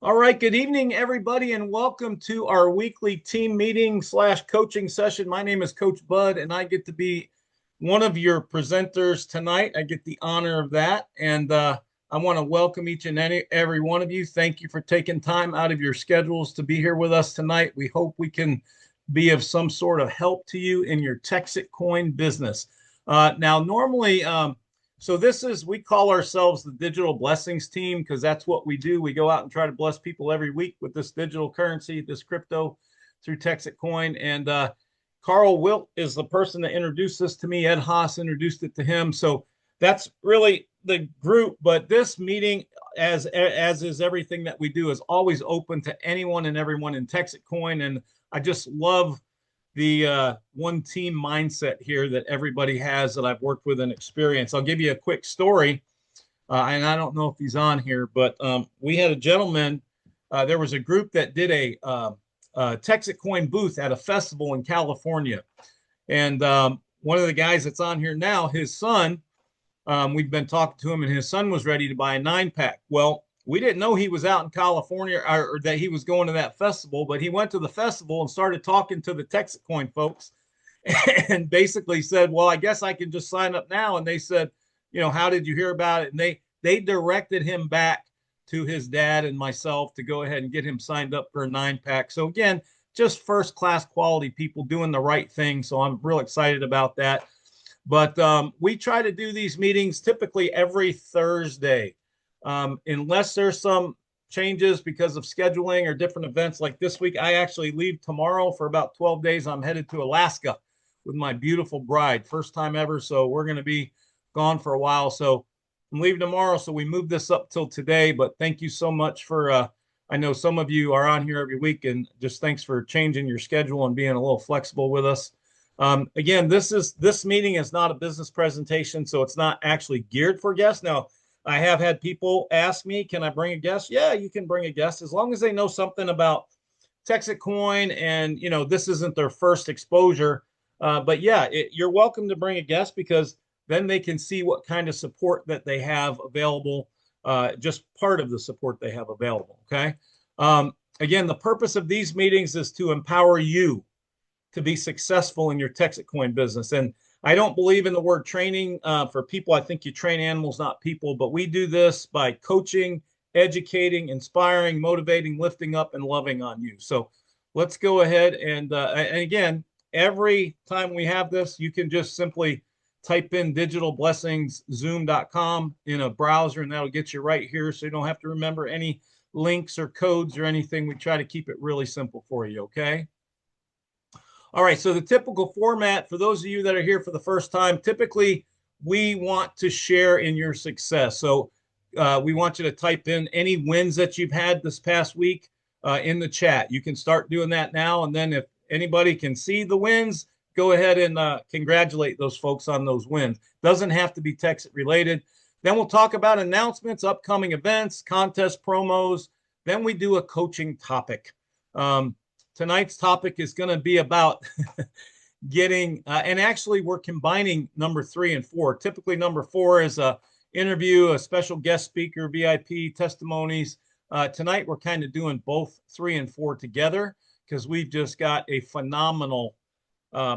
All right, good evening, everybody, and welcome to our weekly team meeting slash coaching session. My name is Coach Bud, and I get to be one of your presenters tonight. I get the honor of that, and I want to welcome each and every one of you. Thank you for taking time out of your schedules to be here with us tonight. We hope we can be of some sort of help to you in your Texit coin business. Now, normally, so we call ourselves the Digital Blessings Team because that's what we do. We go out and try to bless people every week with this digital currency, this crypto through Texit Coin. And Carl Wilt is the person that introduced this to me. Ed Haas introduced it to him. So that's really the group. But this meeting, as is everything that we do, is always open to anyone and everyone in Texit Coin. And I just love the one team mindset here that everybody has that I've worked with and experienced. I'll give you a quick story, and I don't know if he's on here, but we had a gentleman. There was a group that did a Texit coin booth at a festival in California, and one of the guys that's on here now, his son, we've been talking to him, and his son was ready to buy a 9-pack. Well, we didn't know he was out in California or that he was going to that festival, but he went to the festival and started talking to the Texit coin folks and basically said, well, I guess I can just sign up now. And they said, how did you hear about it? And they directed him back to his dad and myself to go ahead and get him signed up for a 9-pack. So again, just first class quality people doing the right thing. So I'm real excited about that. But we try to do these meetings typically every Thursday. Unless there's some changes because of scheduling or different events like this week. I actually leave tomorrow for about 12 days. I'm headed to Alaska with my beautiful bride. First time ever. So we're going to be gone for a while. So I'm leaving tomorrow. So we moved this up till today. But thank you so much for, I know some of you are on here every week, and just thanks for changing your schedule and being a little flexible with us. Again, this meeting is not a business presentation, so it's not actually geared for guests. Now, I have had people ask me, can I bring a guest? Yeah, you can bring a guest as long as they know something about Texit coin and, this isn't their first exposure. But yeah, you're welcome to bring a guest because then they can see what kind of support that they have available, just part of the support they have available, okay? Again, the purpose of these meetings is to empower you to be successful in your Texit coin business. And I don't believe in the word training for people. I think you train animals, not people. But we do this by coaching, educating, inspiring, motivating, lifting up, and loving on you. So let's go ahead and again, every time we have this, you can just simply type in digitalblessingszoom.com in a browser, and that'll get you right here. So you don't have to remember any links or codes or anything. We try to keep it really simple for you, okay? All right, so the typical format for those of you that are here for the first time, typically we want to share in your success. So we want you to type in any wins that you've had this past week in the chat. You can start doing that now, and then if anybody can see the wins, go ahead and congratulate those folks on those wins. Doesn't have to be Texit related. Then we'll talk about announcements, upcoming events, contest promos. Then we do a coaching topic. Tonight's topic is going to be about getting, and actually we're combining number 3 and 4. Typically number 4 is a interview, a special guest speaker, VIP, testimonies. Tonight we're kind of doing both 3 and 4 together because we've just got a phenomenal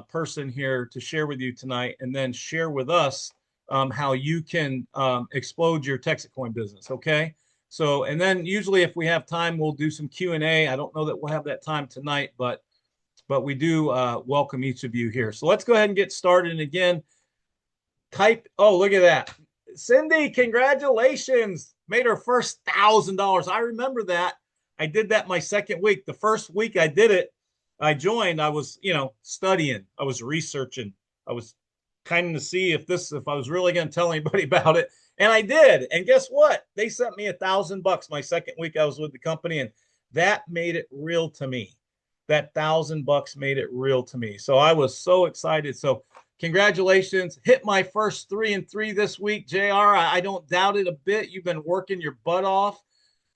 person here to share with you tonight, and then share with us how you can explode your Texit coin business, okay? So, and then usually if we have time, we'll do some Q&A. I don't know that we'll have that time tonight, but we do welcome each of you here. So let's go ahead and get started. And again, oh, look at that. Cindy, congratulations. Made her first $1,000. I remember that. I did that my second week. The first week I did it, I joined, I was, studying. I was researching. I was kind of to see if I was really going to tell anybody about it. And I did. And guess what? They sent me $1,000 my second week I was with the company. And that made it real to me. That $1,000 made it real to me. So I was so excited. So congratulations. Hit my first 3 and 3 this week, JR. I don't doubt it a bit. You've been working your butt off,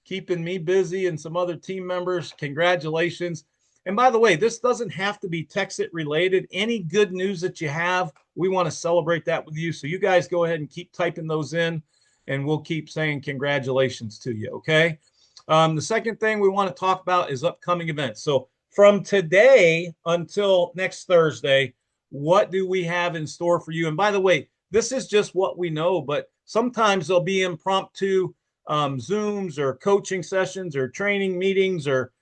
keeping me busy and some other team members. Congratulations. And by the way, this doesn't have to be Texit related. Any good news that you have, we want to celebrate that with you. So you guys go ahead and keep typing those in, and we'll keep saying congratulations to you, okay? The second thing we want to talk about is upcoming events. So from today until next Thursday, what do we have in store for you? And by the way, this is just what we know, but sometimes there'll be impromptu Zooms or coaching sessions or training meetings or,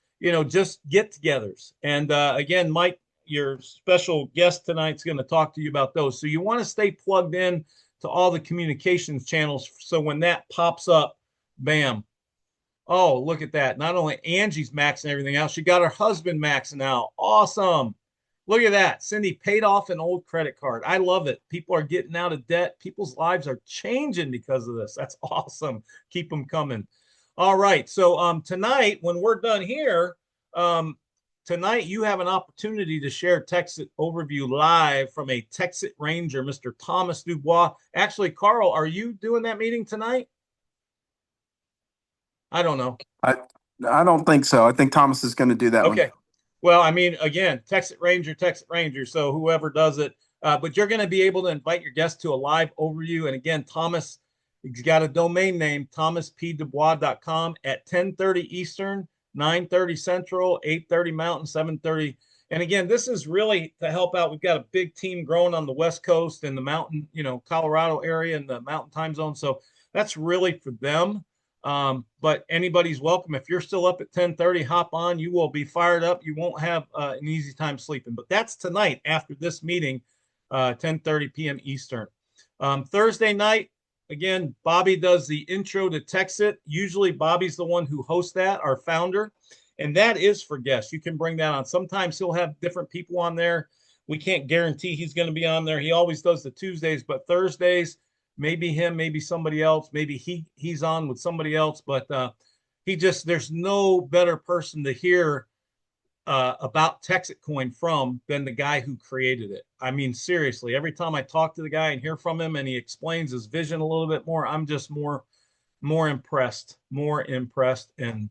just get-togethers. And again, Mike, your special guest tonight is going to talk to you about those. So you want to stay plugged in to all the communications channels. So when that pops up, bam. Oh, look at that. Not only Angie's maxing everything out, she got her husband maxing out. Awesome. Look at that. Cindy paid off an old credit card. I love it. People are getting out of debt. People's lives are changing because of this. That's awesome. Keep them coming. All right. So tonight, when we're done here, tonight you have an opportunity to share Texit overview live from a Texit Ranger, Mr. Thomas Dubois. Actually, Carl, are you doing that meeting tonight? I don't know. I don't think so. I think Thomas is going to do that one. Okay. Well, I mean, again, Texit Ranger, Texit Ranger. So whoever does it, but you're going to be able to invite your guests to a live overview. And again, Thomas, he's got a domain name, thomaspdubois.com at 10:30 Eastern, 9:30 Central, 8:30 Mountain, 7:30. And again, this is really to help out. We've got a big team growing on the West Coast and the mountain, Colorado area and the mountain time zone. So that's really for them. But anybody's welcome. If you're still up at 10:30, hop on. You will be fired up. You won't have an easy time sleeping. But that's tonight after this meeting, 10:30 p.m. Eastern. Thursday night, again, Bobby does the intro to Texit. Usually Bobby's the one who hosts that, our founder. And that is for guests. You can bring that on. Sometimes he'll have different people on there. We can't guarantee he's going to be on there. He always does the Tuesdays, but Thursdays, maybe him, maybe somebody else, maybe he's on with somebody else, but there's no better person to hear about Texit Coin from than the guy who created it. I mean, seriously, every time I talk to the guy and hear from him and he explains his vision a little bit more, I'm just more impressed, and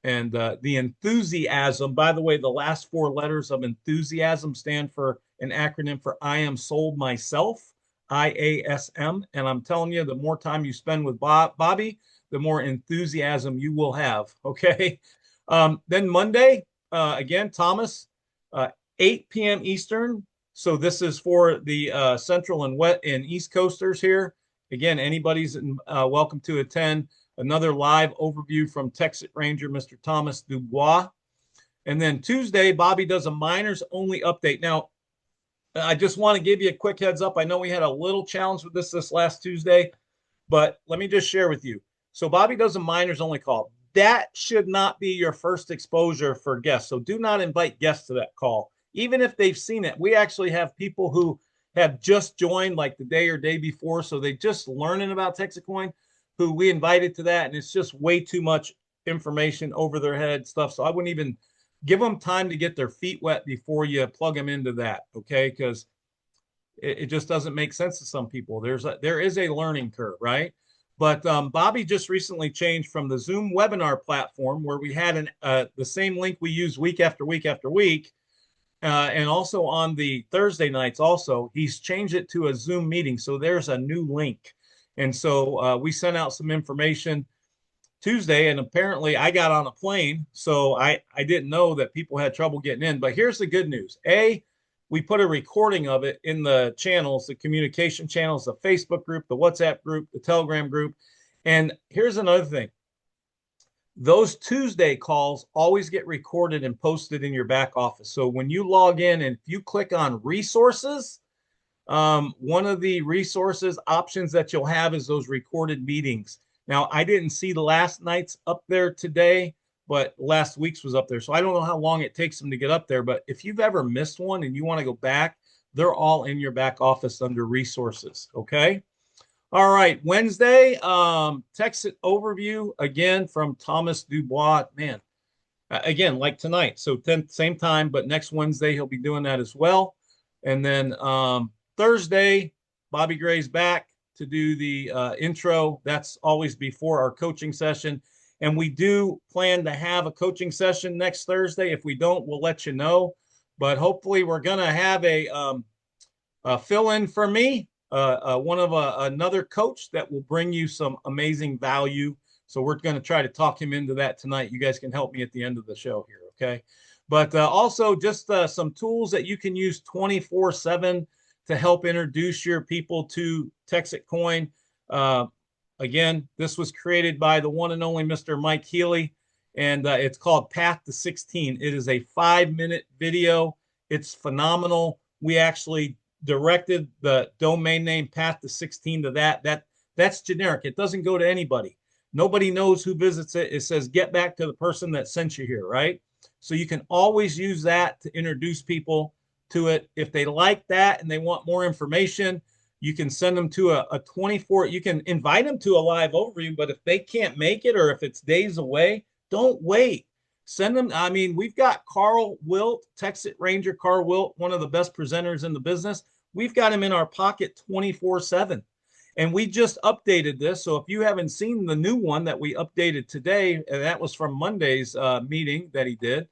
the enthusiasm. By the way, the last four letters of enthusiasm stand for an acronym for I am sold myself. IASM. And I'm telling you, the more time you spend with Bobby, the more enthusiasm you will have. Okay. Then Monday, again, Thomas, 8 p.m. Eastern. So this is for the Central and East Coasters here. Again, anybody's welcome to attend. Another live overview from Texit Ranger, Mr. Thomas Dubois. And then Tuesday, Bobby does a minors only update. Now, I just want to give you a quick heads up. I know we had a little challenge with this last Tuesday, but let me just share with you. So Bobby does a minors only call. That should not be your first exposure for guests. So do not invite guests to that call, even if they've seen it. We actually have people who have just joined like the day or day before. So they just learning about Texit Coin, who we invited to that. And it's just way too much information over their head stuff. So I wouldn't even give them time to get their feet wet before you plug them into that. Okay. Because it just doesn't make sense to some people. There is a learning curve, right? But Bobby just recently changed from the Zoom webinar platform where we had the same link we use week after week after week. And also on the Thursday nights also, he's changed it to a Zoom meeting. So there's a new link. And so we sent out some information Tuesday, and apparently I got on a plane, so I didn't know that people had trouble getting in. But here's the good news. We put a recording of it in the channels, the communication channels, the Facebook group, the WhatsApp group, the Telegram group. And here's another thing. Those Tuesday calls always get recorded and posted in your back office. So when you log in and if you click on resources, one of the resources options that you'll have is those recorded meetings. Now, I didn't see the last night's up there today, but last week's was up there. So I don't know how long it takes them to get up there. But if you've ever missed one and you want to go back, they're all in your back office under resources. Okay. All right. Wednesday, Texit overview again from Thomas Dubois. Man, again, like tonight. So same time, but next Wednesday, he'll be doing that as well. And then Thursday, Bobby Gray's back to do the intro. That's always before our coaching session. And we do plan to have a coaching session next Thursday. If we don't, we'll let you know. But hopefully we're going to have a fill-in for me, another coach that will bring you some amazing value So we're going to try to talk him into that tonight. You guys can help me at the end of the show here, okay? But also just some tools that you can use 24/7 to help introduce your people to Texit Coin. Again, this was created by the one and only Mr. Mike Healy, and it's called Path to 16. It is a 5-minute video. It's phenomenal. We actually directed the domain name Path to 16 to that's generic. It doesn't go to anybody. Nobody knows who visits it. It says get back to the person that sent you here, right? So you can always use that to introduce people to it. If they like that and they want more information, you can send them to a 24, you can invite them to a live overview, but if they can't make it or if it's days away, don't wait. Send them. I mean, we've got Carl Wilt, Texit Ranger Carl Wilt, one of the best presenters in the business. We've got him in our pocket 24/7. And we just updated this. So if you haven't seen the new one that we updated today, and that was from Monday's meeting that he did,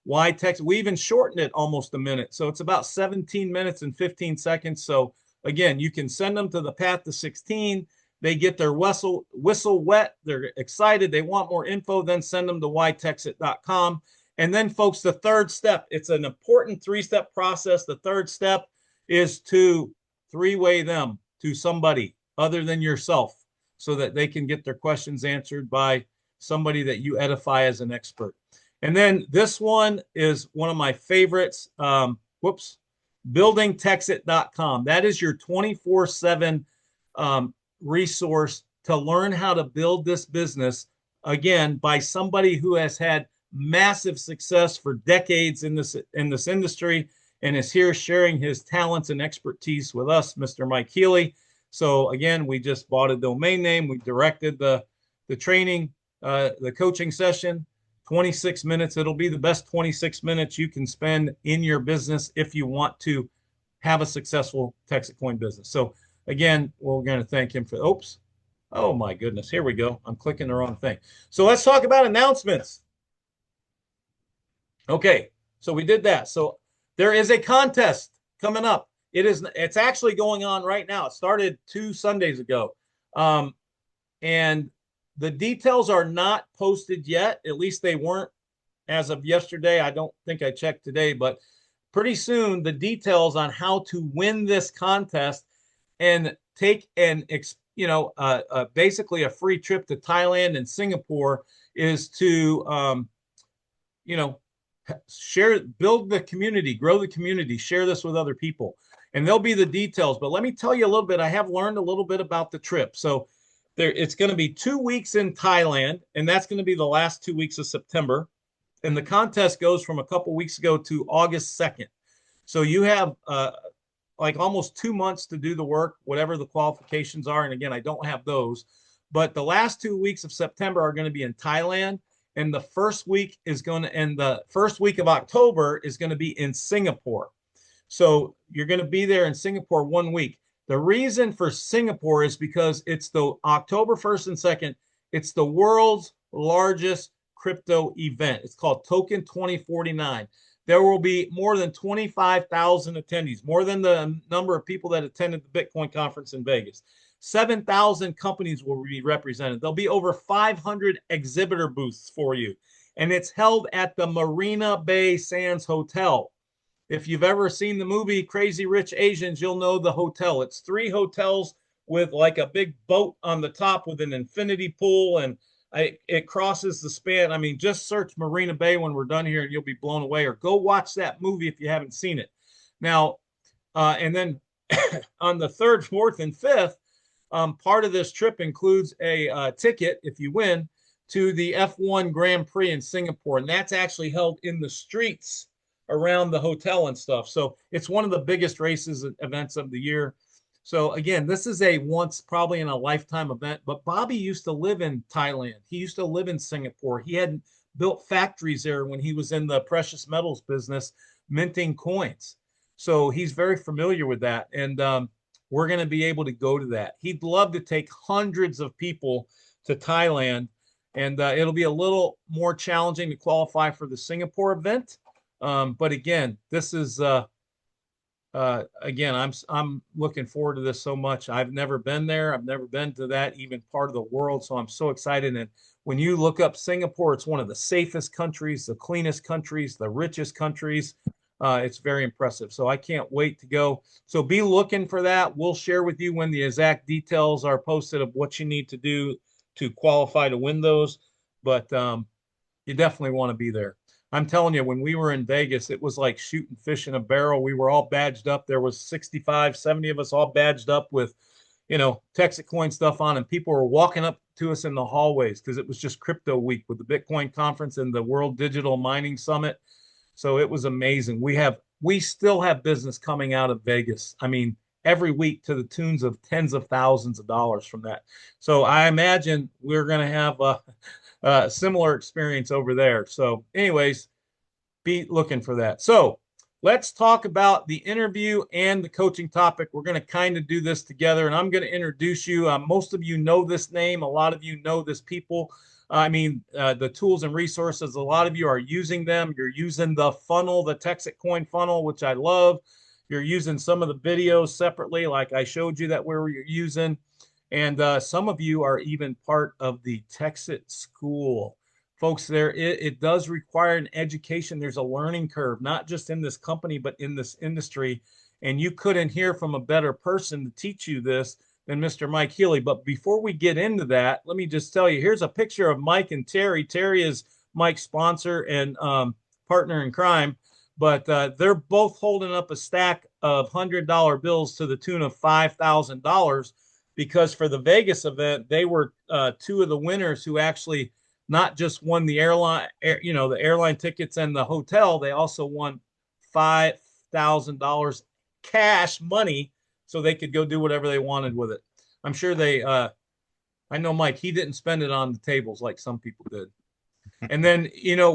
why Texit, we even shortened it almost a minute. So it's about 17 minutes and 15 seconds. So again, you can send them to the Path to 16. They get their whistle wet. They're excited. They want more info. Then send them to whytexit.com. And then, folks, the third step, it's an important 3-step process. The third step is to 3-way them to somebody other than yourself so that they can get their questions answered by somebody that you edify as an expert. And then this one is one of my favorites. Buildingtexit.com. That is your 24/7 resource to learn how to build this business, again, by somebody who has had massive success for decades in this industry and is here sharing his talents and expertise with us, Mr. Mike Healy. So again, we just bought a domain name. We directed the training, the coaching session, 26 minutes. It'll be the best 26 minutes you can spend in your business if you want to have a successful Texit Coin business. So again, we're going to thank him for, oh my goodness, here we go. I'm clicking the wrong thing. So let's talk about announcements. Okay, so we did that. So there is a contest coming up. It's actually going on right now. It started 2 Sundays ago. And the details are not posted yet. At least they weren't as of yesterday. I don't think I checked today, but pretty soon the details on how to win this contest and take basically a free trip to Thailand and Singapore is to, build the community, grow the community, share this with other people. And there'll be the details. But let me tell you a little bit. I have learned a little bit about the trip. So it's going to be 2 weeks in Thailand, and that's going to be the last 2 weeks of September. And the contest goes from a couple weeks ago to August 2nd. So you have like almost 2 months to do the work, whatever the qualifications are. And again, I don't have those. But the last 2 weeks of September are going to be in Thailand. And the first week the first week of October is going to be in Singapore. So you're going to be there in Singapore 1 week. The reason for Singapore is because it's the October 1st and 2nd. It's the world's largest crypto event. It's called Token 2049. There will be more than 25,000 attendees, more than the number of people that attended the Bitcoin conference in Vegas. 7,000 companies will be represented. There'll be over 500 exhibitor booths for you. And it's held at the Marina Bay Sands Hotel. If you've ever seen the movie Crazy Rich Asians, you'll know the hotel. It's 3 hotels with like a big boat on the top with an infinity pool, and it crosses the span. I mean, just search Marina Bay when we're done here and you'll be blown away, or go watch that movie if you haven't seen it. Now, and then on the 3rd, 4th, and 5th, part of this trip includes a ticket, if you win, to the F1 Grand Prix in Singapore. And that's actually held in the streets around the hotel and stuff. So it's one of the biggest races events of the year. So again, this is a once probably in a lifetime event, but Bobby used to live in Thailand. He used to live in Singapore. He had built factories there when he was in the precious metals business, minting coins. So he's very familiar with that. And we're going to be able to go to that. He'd love to take hundreds of people to Thailand, and it'll be a little more challenging to qualify for the Singapore event. But again, this is again, I'm looking forward to this so much. I've never been there. I've never been to that even part of the world. So I'm so excited. And when you look up Singapore, it's one of the safest countries, the cleanest countries, the richest countries. It's very impressive. So I can't wait to go. So be looking for that. We'll share with you when the exact details are posted of what you need to do to qualify to win those. But you definitely want to be there. I'm telling you, when we were in Vegas, it was like shooting fish in a barrel. We were all badged up. There was 65, 70 of us all badged up with, Texas coin stuff on, and people were walking up to us in the hallways because it was just crypto week with the Bitcoin conference and the World Digital Mining Summit. So it was amazing. We still have business coming out of Vegas. I mean, every week to the tunes of tens of thousands of dollars from that. So I imagine we're going to have a similar experience over there. So, anyways, be looking for that. So, let's talk about the interview and the coaching topic. We're going to kind of do this together, and I'm going to introduce you. Most of you know this name, a lot of you know this people. The tools and resources, a lot of you are using them. You're using the funnel, the texit coin funnel, which I love. You're using some of the videos separately, like I showed you that we're using. And some of you are even part of the texit school. Folks, it does require an education. There's a learning curve, not just in this company, but in this industry. And you couldn't hear from a better person to teach you this than Mr. Mike Healy. But before we get into that, let me just tell you, here's a picture of Mike and Terry. Terry is Mike's sponsor and partner in crime. But they're both holding up a stack of $100 bills to the tune of $5,000 because for the Vegas event, they were two of the winners who actually not just won the the airline tickets and the hotel. They also won $5,000 cash money so they could go do whatever they wanted with it. I'm sure I know Mike, he didn't spend it on the tables like some people did. And then,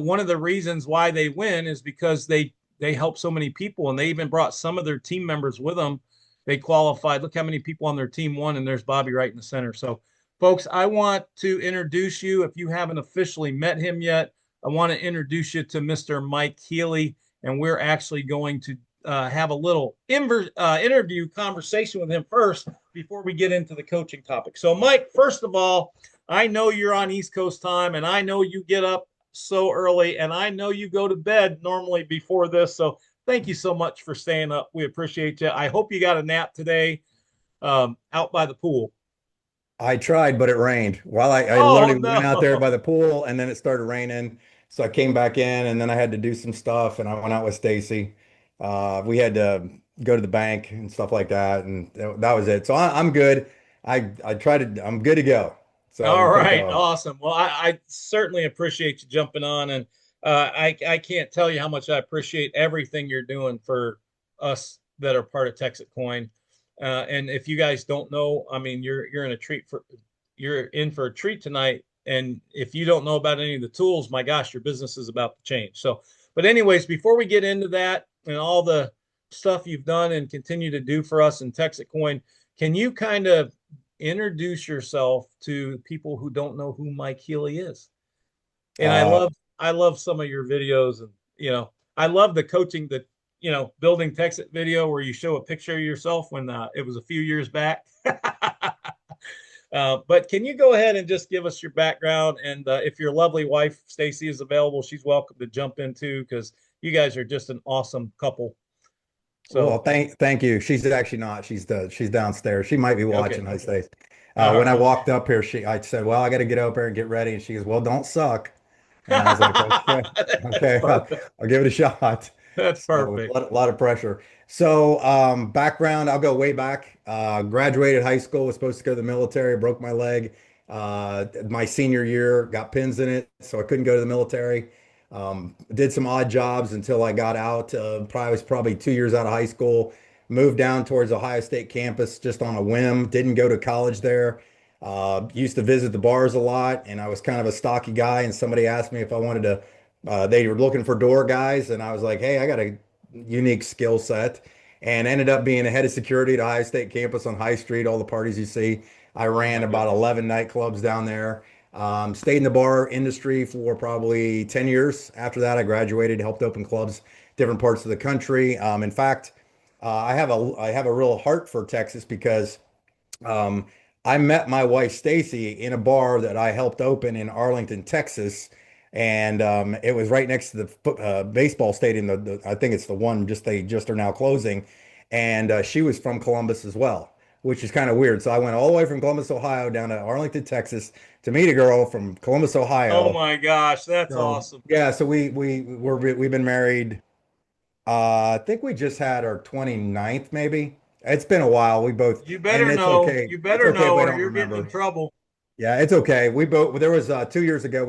one of the reasons why they win is because they help so many people, and they even brought some of their team members with them. They qualified. Look how many people on their team won, and there's Bobby right in the center. So, folks, I want to introduce you. If you haven't officially met him yet, I want to introduce you to Mr. Mike Healy, and we're actually going to have a little interview conversation with him first before we get into the coaching topic. So, Mike, first of all, I know you're on East Coast time, and I know you get up so early, and I know you go to bed normally before this. So thank you so much for staying up. We appreciate you. I hope you got a nap today out by the pool. I tried, but it rained. I Oh, literally went out there no. by the pool and then it started raining. So I came back in and then I had to do some stuff and I went out with Stacy. We had to go to the bank and stuff like that. And that was it. So I'm good. I tried to, I'm good to go. So All we can right. go. Awesome. Well, I certainly appreciate you jumping on. And I can't tell you how much I appreciate everything you're doing for us that are part of Texas Coin. And if you guys don't know, I mean, you're in for a treat tonight. And if you don't know about any of the tools, my gosh, your business is about to change. So, but anyways, before we get into that and all the stuff you've done and continue to do for us in Texas Coin, can you kind of introduce yourself to people who don't know who Mike Healy is? And Uh, I love some of your videos, and I love the coaching, the building Texas video where you show a picture of yourself when it was a few years back. But can you go ahead and just give us your background? And if your lovely wife Stacy is available, she's welcome to jump in too, because you guys are just an awesome couple. well, So thank you. She's actually not. She's downstairs. She might be okay, watching. I say, all when I right. walked up here, I said, well, I got to get up here and get ready. And she goes, well, don't suck. And I was like, okay, That's okay, perfect. I'll give it a shot. That's So perfect. a lot of pressure. So background, I'll go way back. Graduated high school, was supposed to go to the military, broke my leg. My senior year, got pins in it, so I couldn't go to the military. Did some odd jobs until I got out. Probably 2 years out of high school. Moved down towards Ohio State campus just on a whim. Didn't go to college there. Used to visit the bars a lot, and I was kind of a stocky guy. And somebody asked me if I wanted to. They were looking for door guys, and I was like, "Hey, I got a unique skill set," and ended up being a head of security at Ohio State campus on High Street. All the parties you see, I Oh ran my about goodness. 11 nightclubs down there. Stayed in the bar industry for probably 10 years. After that, I graduated, helped open clubs different parts of the country. In fact, I have a real heart for Texas because um, I met my wife Stacy in a bar that I helped open in Arlington, Texas, and it was right next to the baseball stadium. I think it's the one they just are now closing, and she was from Columbus as well, which is kind of weird. So I went all the way from Columbus, Ohio, down to Arlington, Texas, to meet a girl from Columbus, Oh Ohio. my gosh, that's So awesome. yeah, so we've been married. I think we just had our 29th, maybe. It's been a while. We both, You and better it's know. okay. You It's better okay if know, we or don't you're getting in remember. trouble. Yeah, it's okay. We both, there was 2 years ago,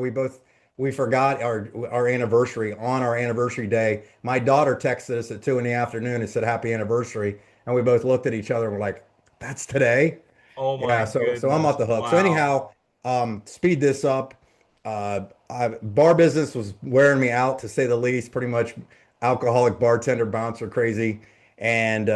we forgot our anniversary on our anniversary day. My daughter texted us at 2 in the afternoon and said happy anniversary. And we both looked at each other and were like, that's today. Oh my Yeah, so I'm off goodness. the hook. So Wow. anyhow, speed this up. Bar business was wearing me out to say the least. Pretty much, alcoholic bartender, bouncer, crazy, and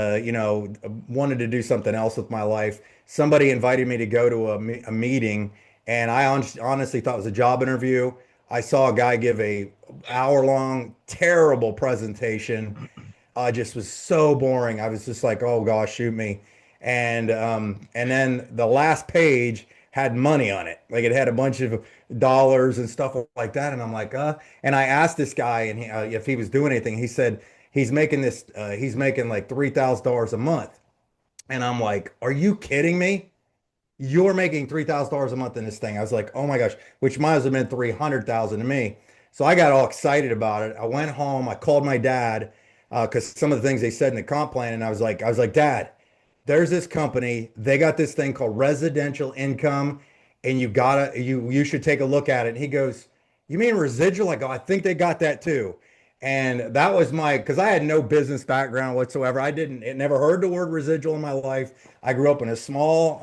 wanted to do something else with my life. Somebody invited me to go to a meeting, and I honestly thought it was a job interview. I saw a guy give a hour-long terrible presentation. Just was so boring. I was just like, oh gosh, shoot me. And then the last page had money on it. Like it had a bunch of dollars and stuff like that. And I'm like, and I asked this guy if he was doing anything. He said he's making like $3,000 a month. And I'm like, are you kidding me? You're making $3,000 a month in this thing. I was like, oh my gosh, which might have been 300,000 to me. So I got all excited about it. I went home, I called my dad because some of the things they said in the comp plan, and I was like, Dad, there's this company. They got this thing called residential income, and you should take a look at it. And he goes, you mean residual? I go, I think they got that too. And that was because I had no business background whatsoever. It never heard the word residual in my life. I grew up in a small,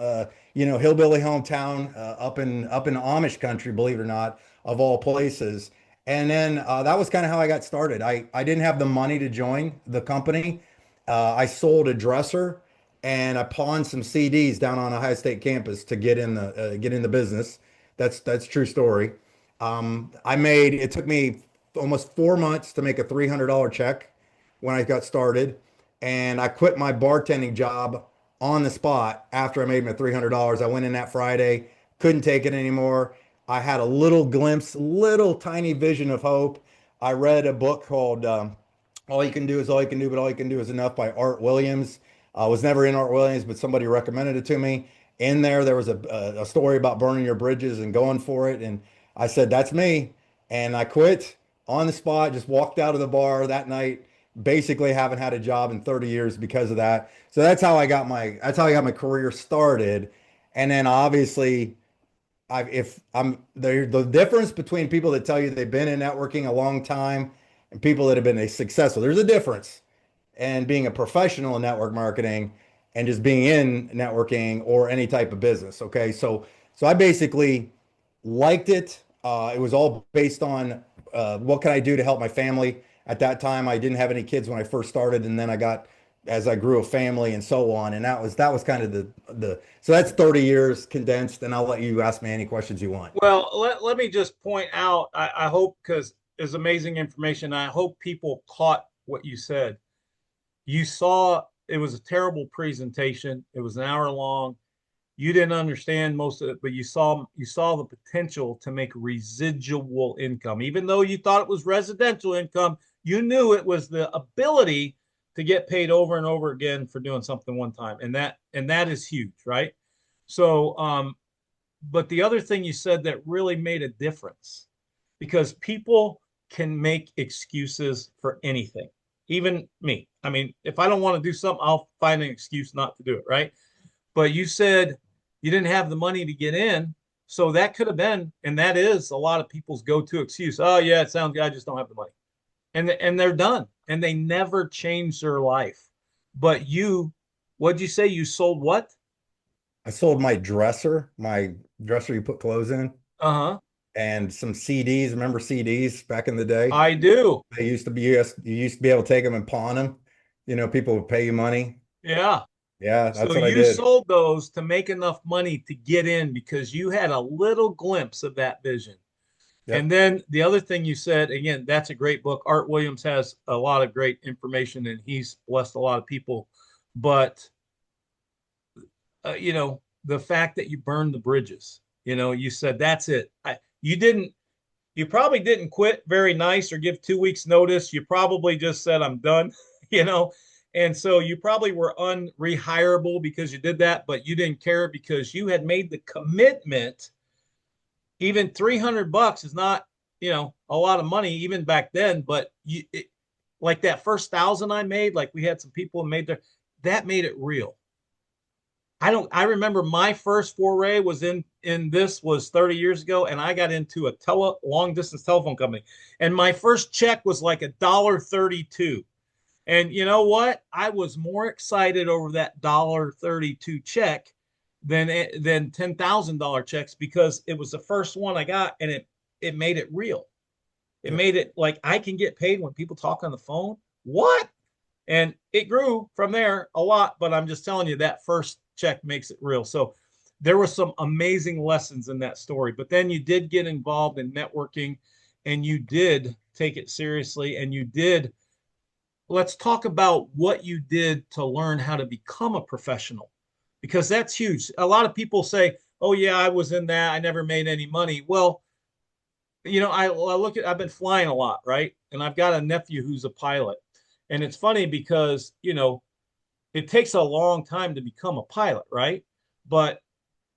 hillbilly hometown up in Amish country, believe it or not, of all places. And then that was kind of how I got started. I didn't have the money to join the company. I sold a dresser and I pawned some CDs down on Ohio State campus to get in the business. That's true story. It took me almost 4 months to make a $300 check when I got started, and I quit my bartending job on the spot after I made my $300. I went in that Friday, couldn't take it anymore. I had a little glimpse, little tiny vision of hope. I read a book called All You Can Do Is All You Can Do, but All You Can Do Is Enough by Art Williams. I was never in Art Williams, but somebody recommended it to me. In there was a story about burning your bridges and going for it. And I said, that's me. And I quit on the spot, just walked out of the bar that night. Basically haven't had a job in 30 years because of that. So that's how I got my career started. And then obviously if I'm there, the difference between people that tell you they've been in networking a long time and people that have been successful, there's a difference. And being a professional in network marketing and just being in networking or any type of business. Okay. So I basically liked it. It was all based on what can I do to help my family. At that time, I didn't have any kids when I first started, and then as I grew a family and so on, and that was kind of the so that's 30 years condensed, and I'll let you ask me any questions you want. Well, let me just point out, I hope, because it's amazing information. I hope people caught what you said. You saw it was a terrible presentation. It was an hour long. You didn't understand most of it, but you saw the potential to make residual income. Even though you thought it was residential income, you knew it was the ability to get paid over and over again for doing something one time. And that is huge, right? So but the other thing you said that really made a difference, because people can make excuses for anything, even me. I mean, if I don't want to do something, I'll find an excuse not to do it, right? But you said you didn't have the money to get in. So that could have been, and that is a lot of people's go-to excuse. Oh, yeah, it sounds good. I just don't have the money. And they're done. And they never change their life. But what'd you say? You sold what? I sold my dresser you put clothes in, Uh-huh. and some CDs. Remember CDs back in the day? I do. They used to be you used to be able to take them and pawn them. People would pay you money. Yeah. Yeah, So that's what I you did. sold those to make enough money to get in because you had a little glimpse of that vision. And Yep. then the other thing you said, again, that's a great book. Art Williams has a lot of great information and he's blessed a lot of people. But, the fact that you burned the bridges, you said, that's it. You probably didn't quit very nice or give 2 weeks notice. You probably just said, I'm done, you know? And so you probably were unrehirable because you did that, but you didn't care because you had made the commitment. Even $300 is not, a lot of money even back then, but like that first 1,000 I made, like we had some people who made that made it real. I remember my first foray was in this was 30 years ago, and I got into a long distance telephone company. And my first check was like $1.32. And you know what? I was more excited over that $1.32 check than $10,000 checks because it was the first one I got, and it made it real. It Yep. made it like I can get paid when people talk on the phone. What? And it grew from there a lot, but I'm just telling you that first check makes it real. So there were some amazing lessons in that story. But then you did get involved in networking and you did take it seriously and you did. Let's talk about what you did to learn how to become a professional because that's huge. A lot of people say, "Oh yeah, I was in that. I never made any money." Well, I've been flying a lot, right? And I've got a nephew who's a pilot. And it's funny because, it takes a long time to become a pilot, right? But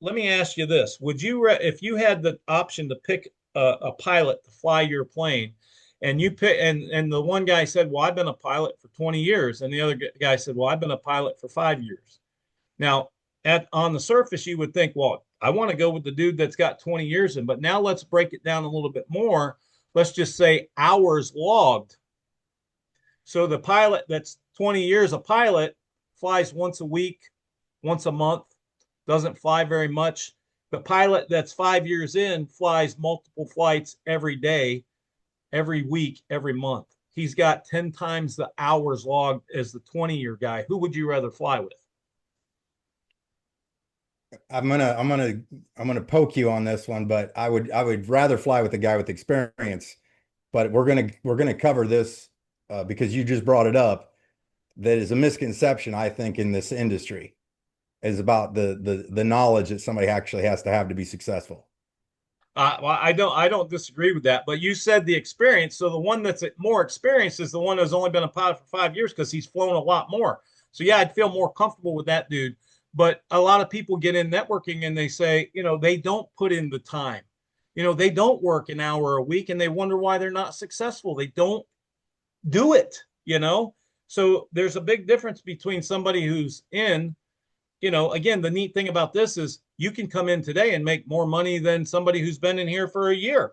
let me ask you this. If you had the option to pick a pilot to fly your plane and you pick, and the one guy said, well, I've been a pilot for 20 years. And the other guy said, well, I've been a pilot for 5 years. Now, on the surface, you would think, well, I want to go with the dude that's got 20 years in, but now let's break it down a little bit more. Let's just say hours logged. So the pilot that's 20 years a pilot flies once a week, once a month, doesn't fly very much. The pilot that's 5 years in flies multiple flights every day, every week, every month. He's got 10 times the hours logged as the 20-year guy. Who would you rather fly with? I'm gonna I'm gonna I'm gonna poke you on this one, but I would rather fly with a guy with experience. But we're gonna cover this because you just brought it up. That is a misconception, I think, in this industry is about the knowledge that somebody actually has to be successful. Well, I don't disagree with that, but you said the experience. So the one that's more experienced is the one that's only been a pilot for 5 years because he's flown a lot more. So yeah, I'd feel more comfortable with that dude. But a lot of people get in networking and they say, they don't put in the time. They don't work an hour a week and they wonder why they're not successful. They don't do it. So there's a big difference between somebody who's again, the neat thing about this is you can come in today and make more money than somebody who's been in here for a year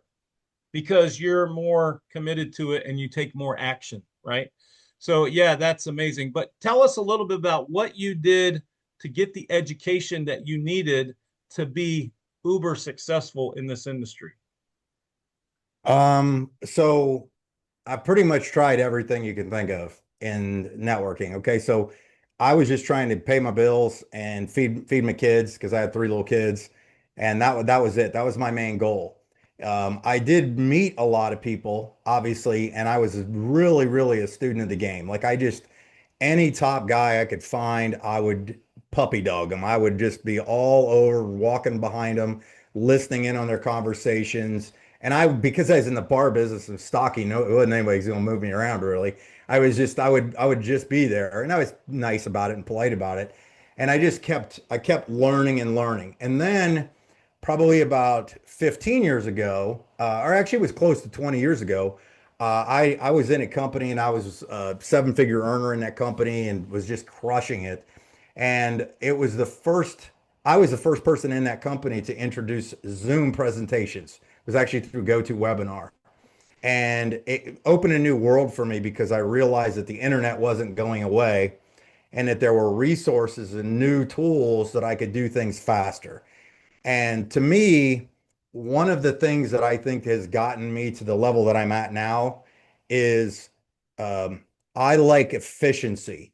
because you're more committed to it and you take more action, right? So, yeah, that's amazing. But tell us a little bit about what you did to get the education that you needed to be uber successful in this industry. So I pretty much tried everything you can think of in networking. Okay, so I was just trying to pay my bills and feed my kids because I had three little kids, and that was it. That was my main goal. I did meet a lot of people, obviously, and I was really, really a student of the game. Like I just any top guy I could find, I would puppy dog them. I would just be all over, walking behind them, listening in on their conversations. And because I was in the bar business of stalking, no, it wasn't anybody who's gonna move me around really. I would just be there, and I was nice about it and polite about it. And I kept learning and learning. And then probably about 15 years ago, or actually it was close to 20 years ago, I was in a company and I was a seven-figure earner in that company and was just crushing it. And I was the first person in that company to introduce Zoom presentations. It was actually through GoToWebinar. And it opened a new world for me because I realized that the internet wasn't going away and that there were resources and new tools that I could do things faster. And to me, one of the things that I think has gotten me to the level that I'm at now is um, I like efficiency.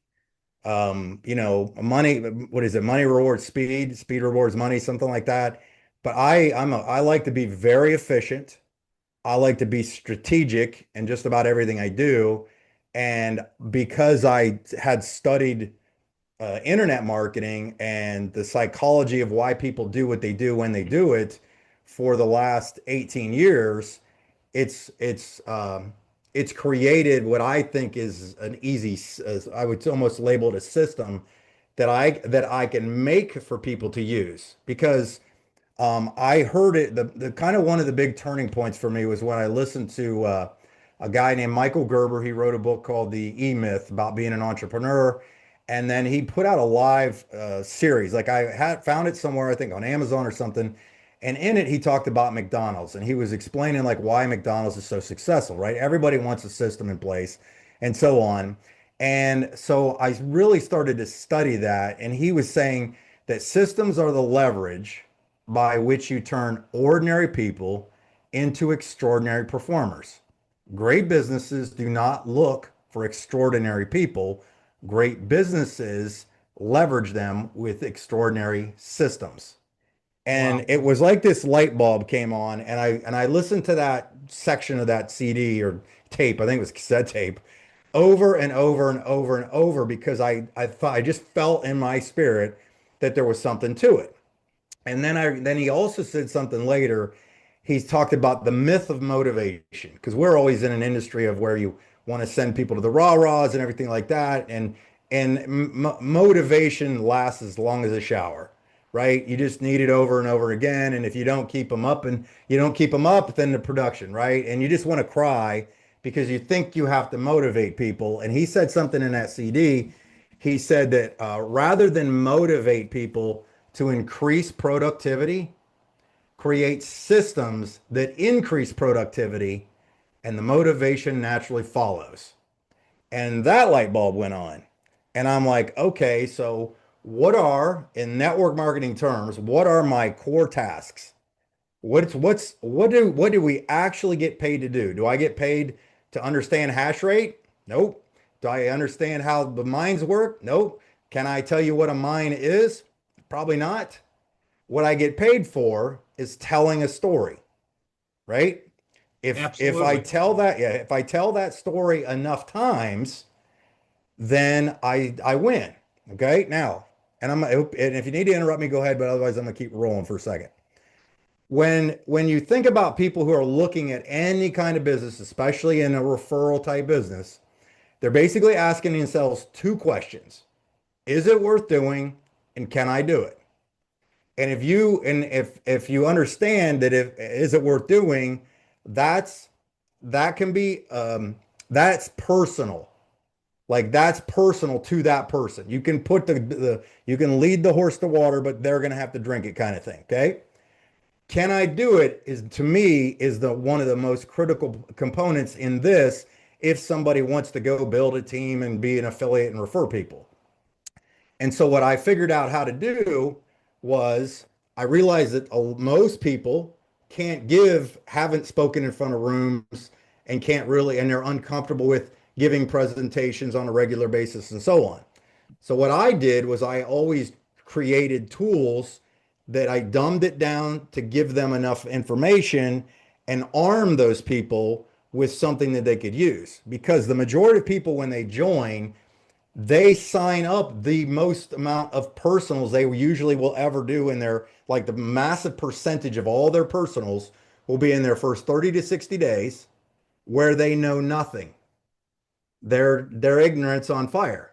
Money, what is it? Money rewards speed, speed rewards money, something like that. But I like to be very efficient. I like to be strategic in just about everything I do. And because I had studied internet marketing and the psychology of why people do what they do when they do it for the last 18 years, it's it's um, it's created what I think is an easy, I would almost label it a system that I can make for people to use because I heard it. The kind of one of the big turning points for me was when I listened to a guy named Michael Gerber. He wrote a book called The E-Myth about being an entrepreneur, and then he put out a live series. Like I had found it somewhere, I think on Amazon or something. And in it, he talked about McDonald's, and he was explaining like why McDonald's is so successful, right? Everybody wants a system in place, and so on. And so I really started to study that, and he was saying that systems are the leverage by which you turn ordinary people into extraordinary performers. Great businesses do not look for extraordinary people. Great businesses leverage them with extraordinary systems. And Wow. it was like this light bulb came on, and I listened to that section of that CD or tape, I think it was cassette tape, over and over and over and over because I thought I just felt in my spirit that there was something to it. And then he also said something later. He's talked about the myth of motivation because we're always in an industry of where you want to send people to the rah-rahs and everything like that. And motivation lasts as long as a shower, right? You just need it over and over again. And if you don't keep them up and you don't keep them up, then the production, right? And you just want to cry because you think you have to motivate people. And he said something in that CD. He said that rather than motivate people to increase productivity, create systems that increase productivity, and the motivation naturally follows. And that light bulb went on. And I'm like, okay, so in network marketing terms, what are my core tasks? What do we actually get paid to do? Do I get paid to understand hash rate? Nope. Do I understand how the mines work? Nope. Can I tell you what a mine is? Probably not. What I get paid for is telling a story, right? If I Absolutely. tell that, yeah, if I tell that story enough times, then I win. Okay. Now, and if you need to interrupt me, go ahead, but otherwise I'm gonna keep rolling for a second. When you think about people who are looking at any kind of business, especially in a referral type business, they're basically asking themselves two questions. Is it worth doing? And can I do it? And if you understand that if is it worth doing, that's that can be that's personal. Like that's personal to that person. You can put the you can lead the horse to water, but they're gonna have to drink it kind of thing. Okay. Can I do it is to me is the one of the most critical components in this if somebody wants to go build a team and be an affiliate and refer people. And so what I figured out how to do was I realized that most people haven't spoken in front of rooms and can't really, and they're uncomfortable with giving presentations on a regular basis and so on. So what I did was I always created tools that I dumbed it down to give them enough information and arm those people with something that they could use. Because the majority of people, when they join, they sign up the most amount of personals they usually will ever do in their, like the massive percentage of all their personals will be in their first 30 to 60 days where they know nothing. Their ignorance on fire.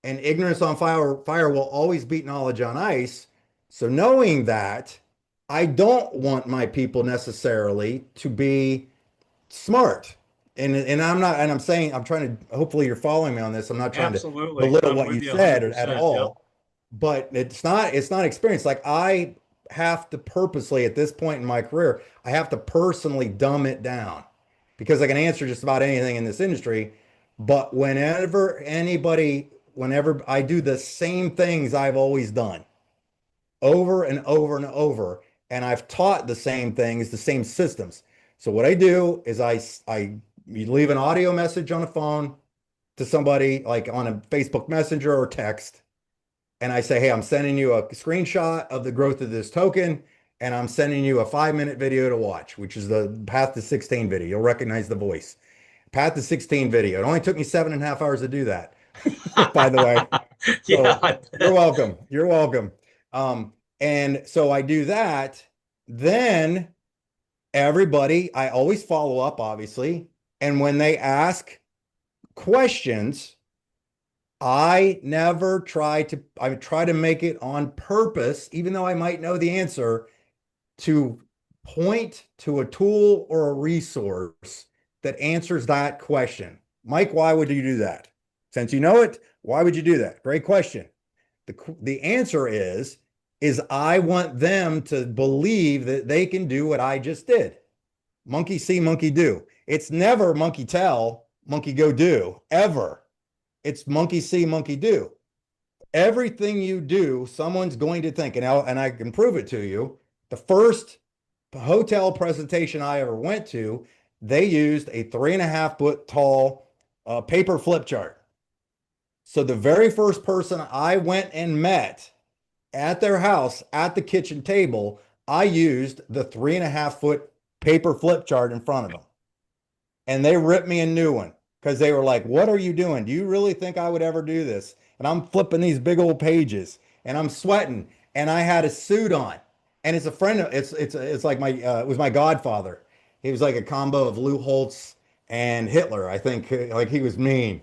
And ignorance on fire will always beat knowledge on ice. So knowing that, I don't want my people necessarily to be smart. And I'm not, and I'm saying, I'm trying to, hopefully you're following me on this. I'm not trying to Absolutely. belittle I'm what with you you said at 100%. Yep. all, but it's not experience. Like I have to purposely at this point in my career, I have to personally dumb it down because I can answer just about anything in this industry. But whenever I do the same things I've always done over and over and over. And I've taught the same things, the same systems. So what I do is I leave an audio message on a phone to somebody like on a Facebook Messenger or text. And I say, hey, I'm sending you a screenshot of the growth of this token. and I'm sending you a 5-minute video to watch, which is the Path to 16 video. You'll recognize the voice. Path to 16 video. It only took me 7.5 hours to do that, by the way. Yeah, So you're welcome. You're welcome. And so I do that. Then I always follow up, obviously. And when they ask questions, I try to make it on purpose, even though I might know the answer, to point to a tool or a resource that answers that question. Mike, why would you do that? Since you know it, why would you do that? Great question. The answer is I want them to believe that they can do what I just did. Monkey see, monkey do. It's never monkey tell, monkey go do, ever. It's monkey see, monkey do. Everything you do, someone's going to think, and I can prove it to you. The first hotel presentation I ever went to, they used a 3.5 foot tall paper flip chart. So the very first person I went and met at their house at the kitchen table, I used the 3.5 foot paper flip chart in front of them. And they ripped me a new one because they were like, "What are you doing? Do you really think I would ever do this?" And I'm flipping these big old pages and I'm sweating and I had a suit on. And it's a friend of it's like it was my godfather. He was like a combo of Lou Holtz and Hitler. I think like he was mean.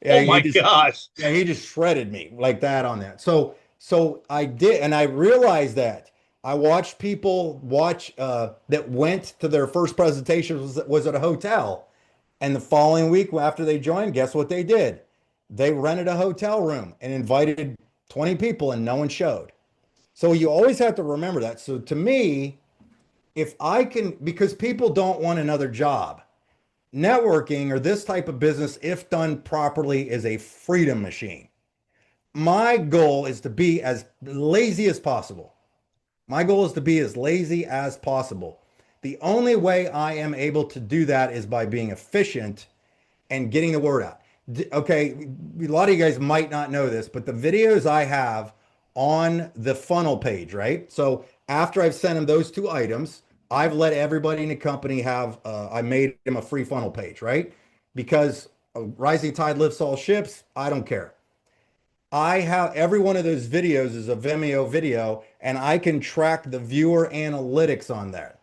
Yeah, oh my gosh. yeah, he just shredded me like that on that. So I did, and I realized that I watched people watch that went to their first presentation was at a hotel, and the following week after they joined, guess what they did? They rented a hotel room and invited 20 people, and no one showed. So you always have to remember that. So to me, if I can, because people don't want another job. Networking or this type of business, if done properly, is a freedom machine. My goal is to be as lazy as possible. My goal is to be as lazy as possible. The only way I am able to do that is by being efficient and getting the word out. Okay, a lot of you guys might not know this, but the videos I have on the funnel page, right? So after I've sent them those two items, I've let everybody in the company have, I made them a free funnel page, right? Because a rising tide lifts all ships. I don't care. I have every one of those videos is a Vimeo video, and I can track the viewer analytics on there.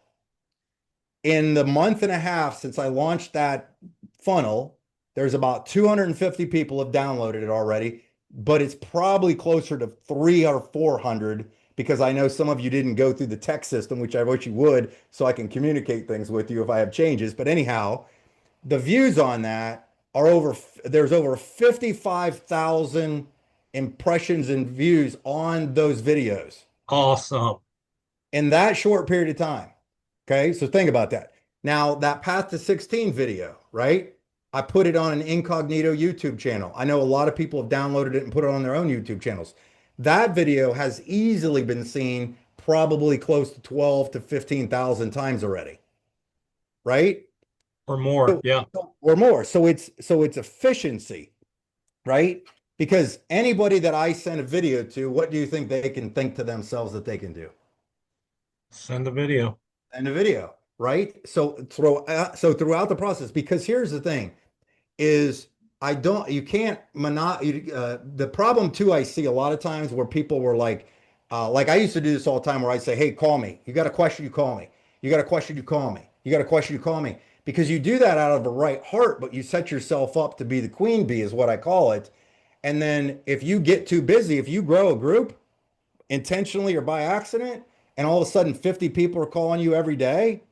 In the month and a half since I launched that funnel, there's about 250 people have downloaded it already, but it's probably closer to 300 or 400 because I know some of you didn't go through the tech system, which I wish you would, so I can communicate things with you if I have changes. But anyhow, the views on that are there's over 55,000 impressions and views on those videos Awesome. in that short period of time. Okay, so think about that. Now, that Path to 16 video, right? I put it on an incognito YouTube channel. I know a lot of people have downloaded it and put it on their own YouTube channels. That video has easily been seen probably close to 12 to 15,000 times already, right? Or more, yeah. Or more. So it's efficiency, right? Because anybody that I send a video to, what do you think they can think to themselves that they can do? Send a video. Send a video, right? So throughout the process, because here's the thing, is you can't the problem too, I see a lot of times where people were like I used to do this all the time where I'd say, "Hey, call me. You got a question, you call me. You got a question, you call me. You got a question, you call me." Because you do that out of a right heart, but you set yourself up to be the queen bee is what I call it. And then if you get too busy, if you grow a group intentionally or by accident, and all of a sudden 50 people are calling you every day,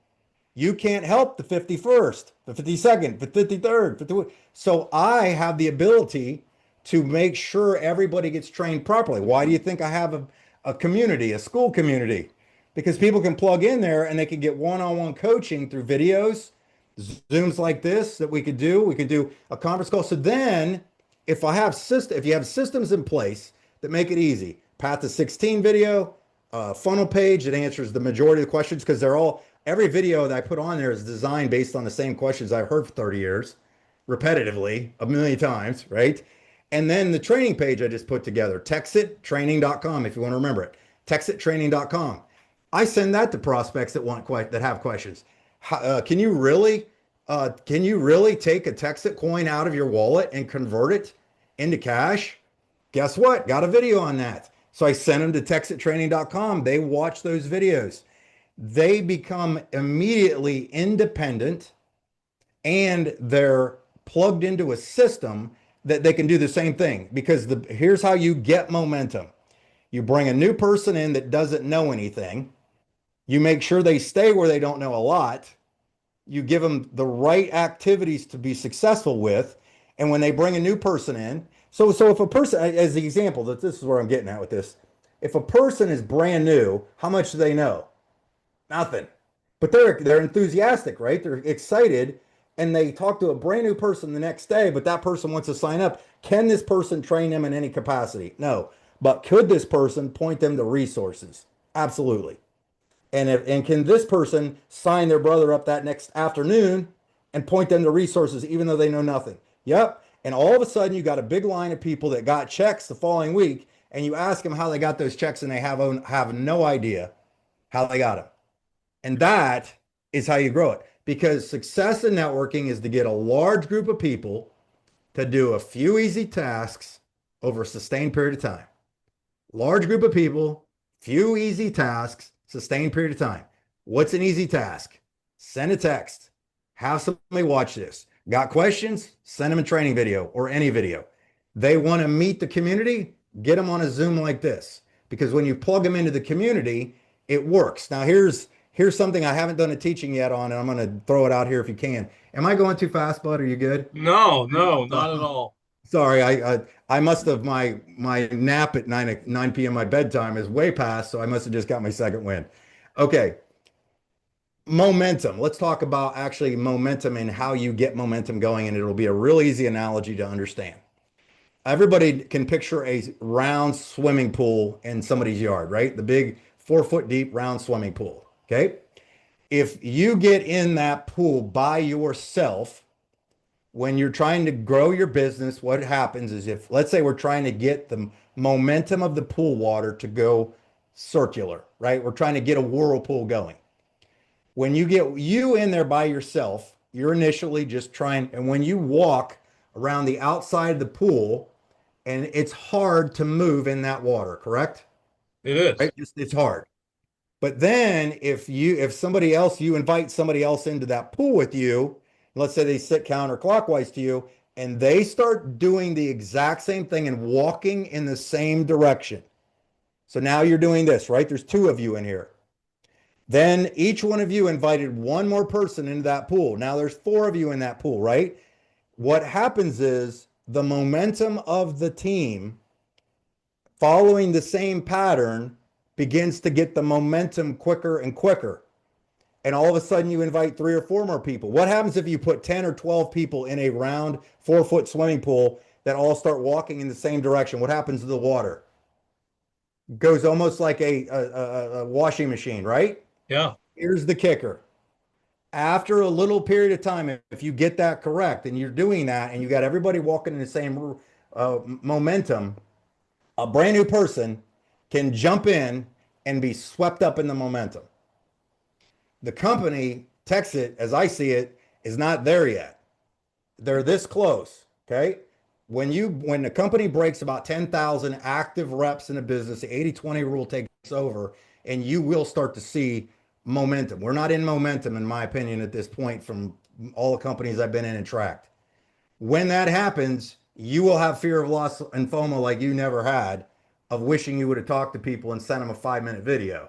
you can't help the 51st, the 52nd, the 53rd. 50. So I have the ability to make sure everybody gets trained properly. Why do you think I have a community, a school community? Because people can plug in there and they can get one-on-one coaching through videos, Zooms like this that we could do. We could do a conference call. So then if you have systems in place that make it easy, Path to 16 video, funnel page that answers the majority of the questions because every video that I put on there is designed based on the same questions I've heard for 30 years, repetitively, a million times, right? And then the training page I just put together, texittraining.com if you want to remember it, texittraining.com. I send that to prospects that that have questions. Can you really take a Texit coin out of your wallet and convert it into cash? Guess what? Got a video on that. So I sent them to texittraining.com. They watch those videos. They become immediately independent and they're plugged into a system that they can do the same thing because here's how you get momentum. You bring a new person in that doesn't know anything. You make sure they stay where they don't know a lot. You give them the right activities to be successful with. And when they bring a new person in, so if a person, as the example, that this is where I'm getting at with this, if a person is brand new, how much do they know? Nothing. But they're enthusiastic, right? They're excited and they talk to a brand new person the next day, but that person wants to sign up. Can this person train them in any capacity? No. But could this person point them to resources? Absolutely. And can this person sign their brother up that next afternoon and point them to resources even though they know nothing? Yep. And all of a sudden you got a big line of people that got checks the following week and you ask them how they got those checks and they have no idea how they got them. And that is how you grow it. Because success in networking is to get a large group of people to do a few easy tasks over a sustained period of time. Large group of people, few easy tasks, sustained period of time. What's an easy task? Send a text. Have somebody watch this. Got questions? Send them a training video or any video. They want to meet the community? Get them on a Zoom like this. Because when you plug them into the community, it works. Now, here's something I haven't done a teaching yet on, and I'm going to throw it out here if you can. Am I going too fast, bud? Are you good? No, no, not at all. Sorry, I must have my nap at 9 p.m. my bedtime is way past, so I must have just got my second wind. Okay, momentum. Let's talk about actually momentum and how you get momentum going, and it'll be a real easy analogy to understand. Everybody can picture a round swimming pool in somebody's yard, right? The big 4 foot deep round swimming pool. Okay. If you get in that pool by yourself, when you're trying to grow your business, what happens is if, let's say we're trying to get the momentum of the pool water to go circular, right? We're trying to get a whirlpool going. When you get you in there by yourself, you're initially just trying, and when you walk around the outside of the pool, and it's hard to move in that water, correct? It is. Right? It's hard. But then if somebody else, you invite somebody else into that pool with you, let's say they sit counterclockwise to you, and they start doing the exact same thing and walking in the same direction. So now you're doing this, right? There's two of you in here. Then each one of you invited one more person into that pool. Now there's four of you in that pool, right? What happens is the momentum of the team following the same pattern begins to get the momentum quicker and quicker. And all of a sudden you invite 3 or 4 more people. What happens if you put 10 or 12 people in a round 4 foot swimming pool that all start walking in the same direction? What happens to the water? Goes almost like a washing machine, right? Yeah. Here's the kicker. After a little period of time, if you get that correct and you're doing that and you got everybody walking in the same momentum, a brand new person can jump in and be swept up in the momentum. The company, Texit, as I see it, is not there yet. They're this close, okay? When the company breaks about 10,000 active reps in a business, the 80-20 rule takes over, and you will start to see momentum. We're not in momentum, in my opinion, at this point from all the companies I've been in and tracked. When that happens, you will have fear of loss and FOMO like you never had of wishing you would have talked to people and sent them a 5-minute video.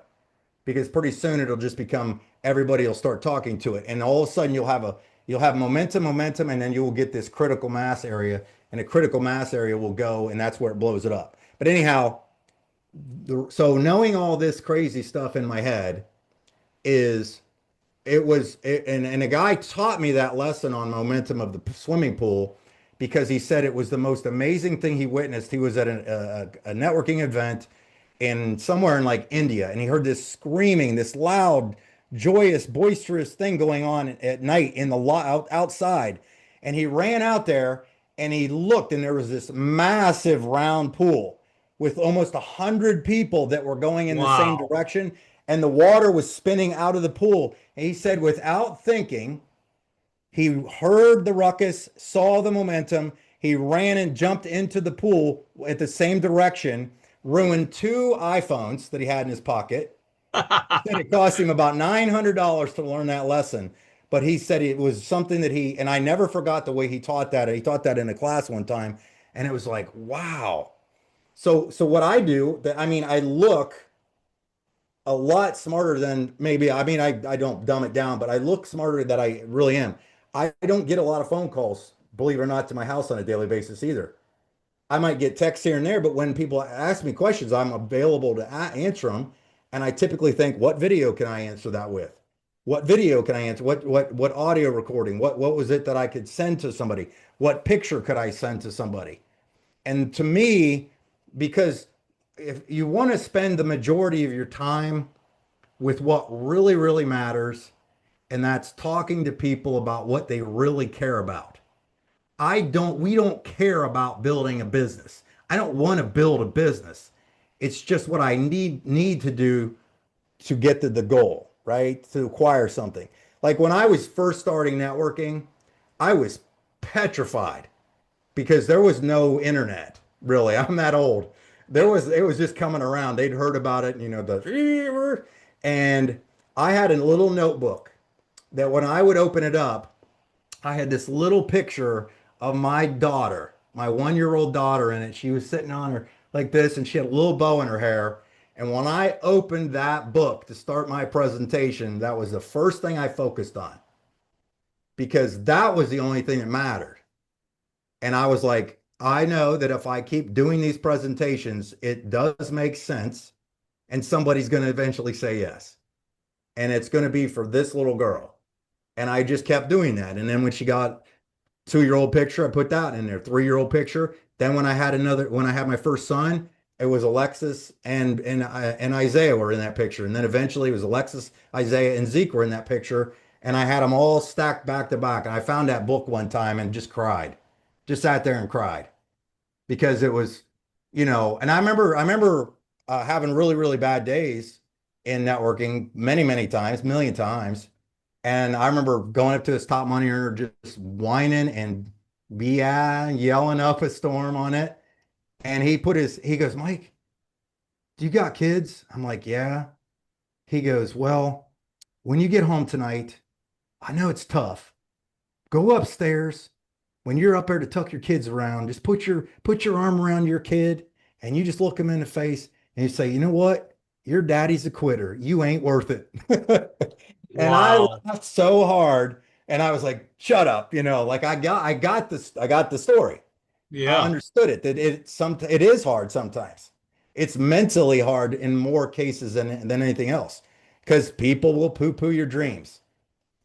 Because pretty soon it'll just become everybody will start talking to it. And all of a sudden you'll have momentum, and then you will get this critical mass area, and a critical mass area will go, and that's where it blows it up. But anyhow, so knowing all this crazy stuff in my head and a guy taught me that lesson on momentum of the swimming pool because he said it was the most amazing thing he witnessed. He was at a networking event somewhere in like India, and he heard this screaming, this loud, joyous, boisterous thing going on at night in the outside. And he ran out there and he looked, and there was this massive round pool with almost 100 people that were going in the same direction. and the water was spinning out of the pool. And he said, without thinking, he heard the ruckus, saw the momentum. He ran and jumped into the pool at the same direction, ruined 2 iPhones that he had in his pocket. He said it cost him about $900 to learn that lesson. But he said it was something that and I never forgot the way he taught that. He taught that in a class one time. And it was like, wow. So what I do, I mean, I look a lot smarter than maybe, I mean, I don't dumb it down, but I look smarter than I really am. I don't get a lot of phone calls, believe it or not, to my house on a daily basis either. I might get texts here and there, but when people ask me questions, I'm available to answer them. And I typically think, what video can I answer that with? What video can I answer? What audio recording? What was it that I could send to somebody? What picture could I send to somebody? And to me, because if you want to spend the majority of your time with what really, really matters, and that's talking to people about what they really care about. We don't care about building a business. I don't want to build a business. It's just what I need to do to get to the goal, right? To acquire something. Like when I was first starting networking, I was petrified because there was no internet, really. I'm that old. It was just coming around. They'd heard about it, and I had a little notebook that when I would open it up, I had this little picture of my daughter, my 1-year-old daughter in it. She was sitting on her like this, and she had a little bow in her hair. And when I opened that book to start my presentation, that was the first thing I focused on because that was the only thing that mattered. And I was like, I know that if I keep doing these presentations, it does make sense, and somebody's going to eventually say yes. And it's going to be for this little girl. And I just kept doing that. And then when she got 2-year-old picture, I put that in there, 3-year-old picture. Then when I had my first son, it was Alexis and Isaiah were in that picture. And then eventually it was Alexis, Isaiah, and Zeke were in that picture. And I had them all stacked back to back. And I found that book one time and just cried, just sat there and cried because it was, and I remember having really, really bad days in networking many, many times, million times. And I remember going up to this top money earner, just whining and yelling up a storm on it. And he goes, Mike, do you got kids? I'm like, yeah. He goes, well, when you get home tonight, I know it's tough. Go upstairs. When you're up there to tuck your kids around, just put your arm around your kid and you just look him in the face and you say, you know what? Your daddy's a quitter. You ain't worth it. And I Wow. laughed so hard, and I was like, "Shut up!" Like I got this, I got the story. I Yeah. understood it. That it is hard sometimes. It's mentally hard in more cases than anything else, because people will poo-poo your dreams.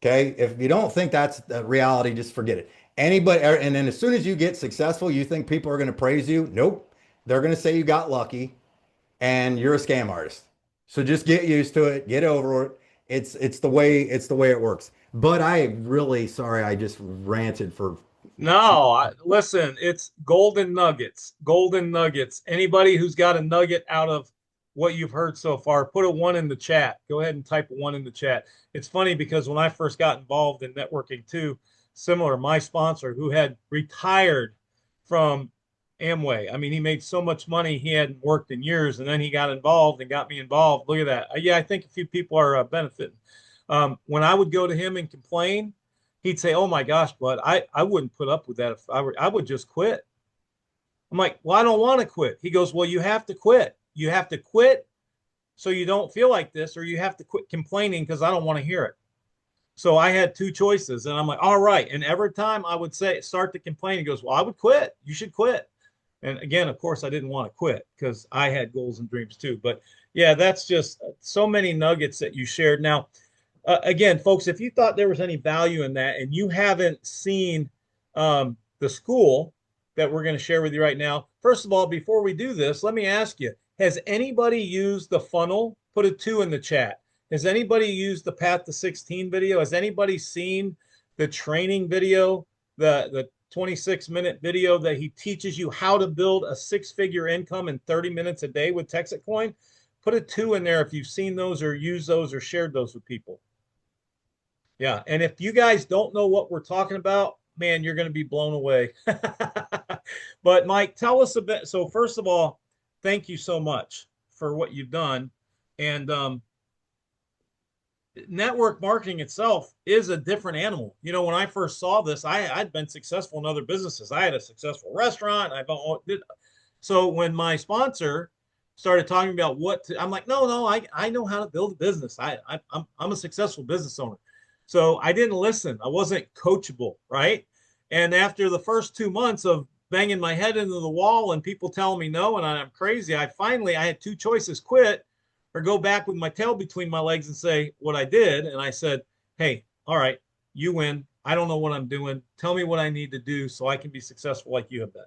Okay, if you don't think that's the reality, just forget it. And then as soon as you get successful, you think people are going to praise you. Nope, they're going to say you got lucky and you're a scam artist. So just get used to it, get over it. It's the way it works. But I really sorry I just ranted for No, listen, it's golden nuggets, golden nuggets. Anybody who's got a nugget out of what you've heard so far, put a one in the chat. Go ahead and type a one in the chat. It's funny because when I first got involved in networking too, similar, my sponsor who had retired from Amway. I mean, he made so much money he hadn't worked in years, and then he got involved and got me involved. Look at that. Yeah, I think a few people are benefiting. When I would go to him and complain, he'd say, "Oh my gosh, bud, I wouldn't put up with that if I would just quit." I'm like, "Well, I don't want to quit." He goes, "Well, you have to quit. You have to quit so you don't feel like this, or you have to quit complaining because I don't want to hear it." So I had two choices, and I'm like, "All right." And every time I would start to complain, he goes, "Well, I would quit. You should quit." And again, of course, I didn't want to quit because I had goals and dreams too. But yeah, that's just so many nuggets that you shared. Now, again, folks, if you thought there was any value in that and you haven't seen the school that we're going to share with you right now, first of all, before we do this, let me ask you, has anybody used the funnel? Put a 2 in the chat. Has anybody used the Path to 16 video? Has anybody seen the training video, the 26-minute video that he teaches you how to build a 6-figure income in 30 minutes a day with Texit Coin? Put a 2 in there if you've seen those or used those or shared those with people. Yeah. And if you guys don't know what we're talking about, man, you're going to be blown away. But Mike, tell us a bit. So first of all, thank you so much for what you've done. And network marketing itself is a different animal. You know, when I first saw this, I'd been successful in other businesses. I had a successful restaurant. So when my sponsor started talking about I'm like, no, I know how to build a business. I'm a successful business owner. So I didn't listen. I wasn't coachable, right? And after the first 2 months of banging my head into the wall and people telling me no and I'm crazy, I had 2 choices: quit or go back with my tail between my legs and say what I did. And I said, hey, all right, you win. I don't know what I'm doing. Tell me what I need to do so I can be successful like you have been.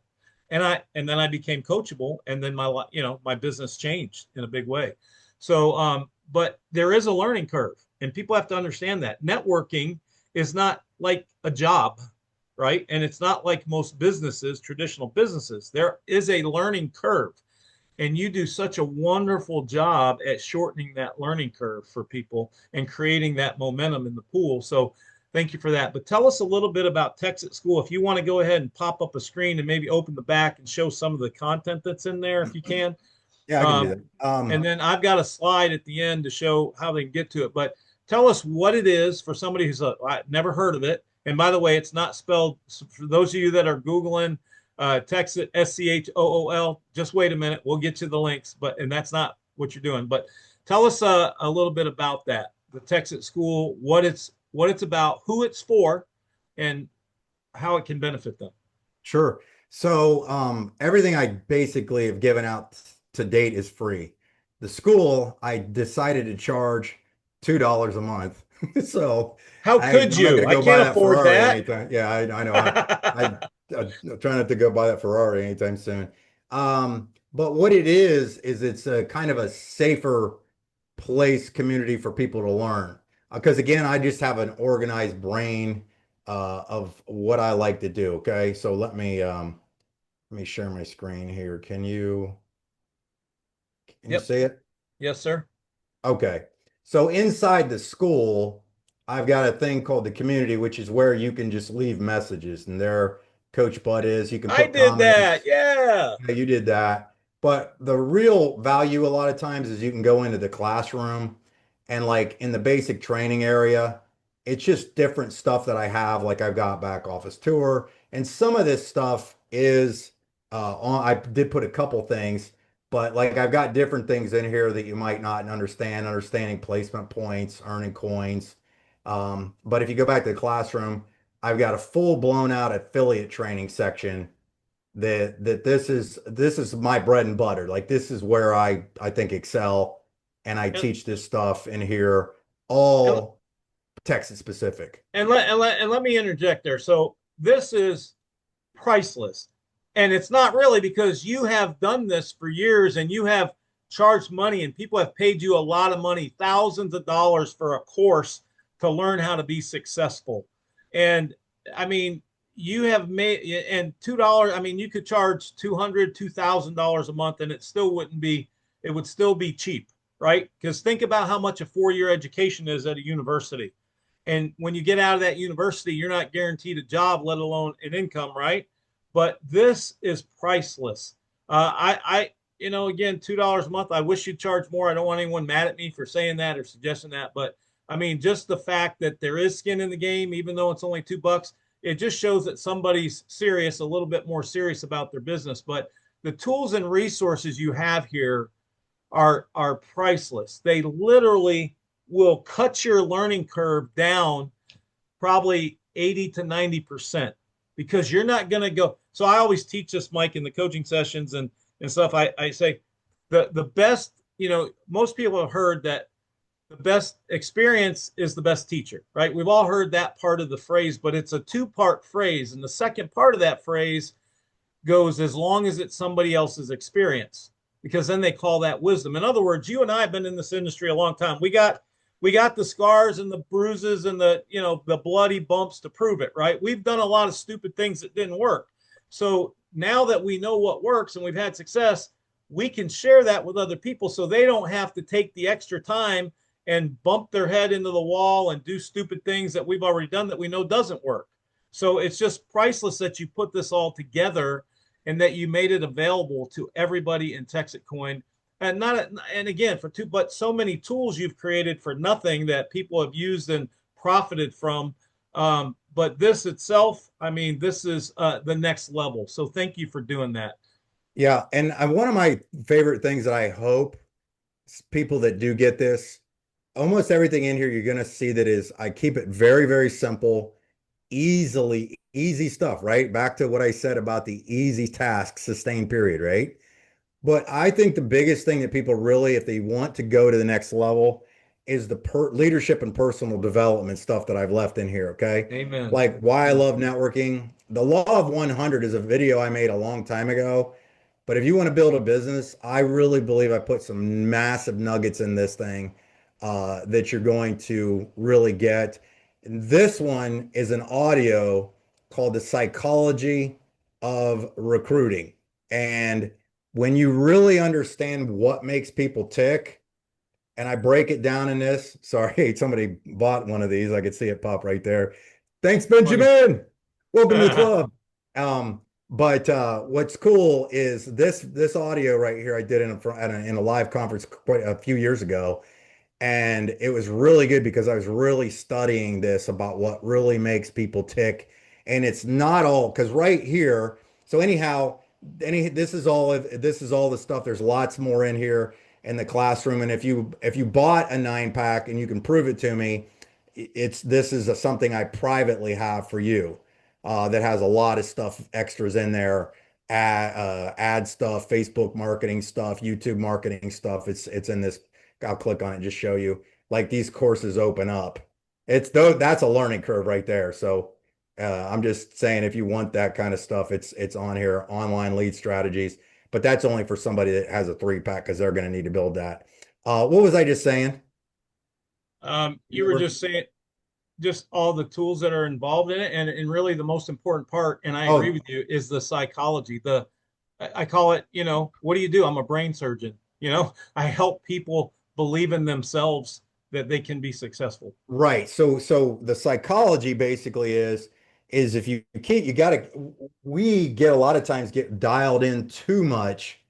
And then I became coachable, and then my business changed in a big way. So but there is a learning curve, and people have to understand that networking is not like a job, right? And it's not like most businesses, traditional businesses. There is a learning curve, and you do such a wonderful job at shortening that learning curve for people and creating that momentum in the pool. So thank you for that. But tell us a little bit about Texit School. If you want to go ahead and pop up a screen and maybe open the back and show some of the content that's in there, if you can. Yeah, I can do that. And then I've got a slide at the end to show how they can get to it. But tell us what it is for somebody who's never heard of it. And by the way, it's not spelled, for those of you that are Googling, Texit, SCHOOL, just wait a minute. We'll get you the links, and that's not what you're doing. But tell us a little bit about that, the Texit School, what it's about, who it's for, and how it can benefit them. Sure. So everything I basically have given out to date is free. The school, I decided to charge $2 a month. So how could you? I can't afford that. Anytime. Yeah, I know. I'm trying not to go buy that Ferrari anytime soon. But what it is it's a kind of a safer place community for people to learn. Because again, I just have an organized brain of what I like to do. Okay, so let me share my screen here. Can you see it? Yes, sir. Okay. So inside the school, I've got a thing called the community, which is where you can just leave messages, and there Coach Bud is. You can put I did comments. that. Yeah. Yeah, you did that. But the real value a lot of times is you can go into the classroom and like in the basic training area, it's just different stuff that I have. Like I've got back office tour, and some of this stuff is I did put a couple things, but like I've got different things in here that you might not understanding placement points, earning coins. But if you go back to the classroom, I've got a full blown out affiliate training section that this is my bread and butter. Like this is where I think excel, and I teach this stuff in here, all Texas specific. And let me interject there. So this is priceless. And it's not really, because you have done this for years and you have charged money and people have paid you a lot of money, thousands of dollars for a course to learn how to be successful. And I mean, you have made, and $2, I mean, you could charge $200, $2,000 a month and it would still be cheap, right? Because think about how much a 4-year education is at a university. And when you get out of that university, you're not guaranteed a job, let alone an income, right? But this is priceless. Again, $2 a month. I wish you'd charge more. I don't want anyone mad at me for saying that or suggesting that. But I mean, just the fact that there is skin in the game, even though it's only $2, it just shows that somebody's serious, a little bit more serious about their business. But the tools and resources you have here are priceless. They literally will cut your learning curve down probably 80 to 90%, because you're not going to go. So I always teach this, Mike, in the coaching sessions and stuff. I say the best, most people have heard that the best experience is the best teacher, right? We've all heard that part of the phrase, but it's a 2-part phrase. And the second part of that phrase goes, as long as it's somebody else's experience, because then they call that wisdom. In other words, you and I have been in this industry a long time. We got the scars and the bruises and the bloody bumps to prove it, right? We've done a lot of stupid things that didn't work. So now that we know what works and we've had success, we can share that with other people so they don't have to take the extra time and bump their head into the wall and do stupid things that we've already done that we know doesn't work. So it's just priceless that you put this all together and that you made it available to everybody in Texit Coin. And not, and again, for two, but so many tools you've created for nothing that people have used and profited from. But this itself, I mean, this is the next level. So thank you for doing that. Yeah, and one of my favorite things that I hope people that do get this, almost everything in here, you're going to see that is I keep it very, very simple, easy stuff, right? Back to what I said about the easy task, sustained period, right? But I think the biggest thing that people really, if they want to go to the next level, is the leadership and personal development stuff that I've left in here. Okay. Amen. Like why I love networking. The Law of 100 is a video I made a long time ago. But if you want to build a business, I really believe I put some massive nuggets in this thing that you're going to really get. And this one is an audio called The Psychology of Recruiting. And when you really understand what makes people tick, and I break it down in this, sorry, somebody bought one of these. I could see it pop right there. Thanks, Benjamin. Welcome to the club. But what's cool is this audio right here I did in a live conference quite a few years ago. And it was really good because I was really studying this about what really makes people tick. And it's not all because right here. So anyhow, this is all the stuff. There's lots more in here in the classroom. And if you bought a 9-pack and you can prove it to me, this is something I privately have for you that has a lot of stuff extras in there. Ad stuff, Facebook marketing stuff, YouTube marketing stuff. It's in this. I'll click on it and just show you. Like these courses open up. That's a learning curve right there. So I'm just saying if you want that kind of stuff, it's on here. Online lead strategies, but that's only for somebody that has a 3-pack because they're going to need to build that. What was I just saying? You were just saying just all the tools that are involved in it, and really the most important part, and I agree Oh, with you, is the psychology. I call it, what do you do? I'm a brain surgeon. I help people believe in themselves that they can be successful. right. So the psychology basically is if you keep you got to we get a lot of times get dialed in too much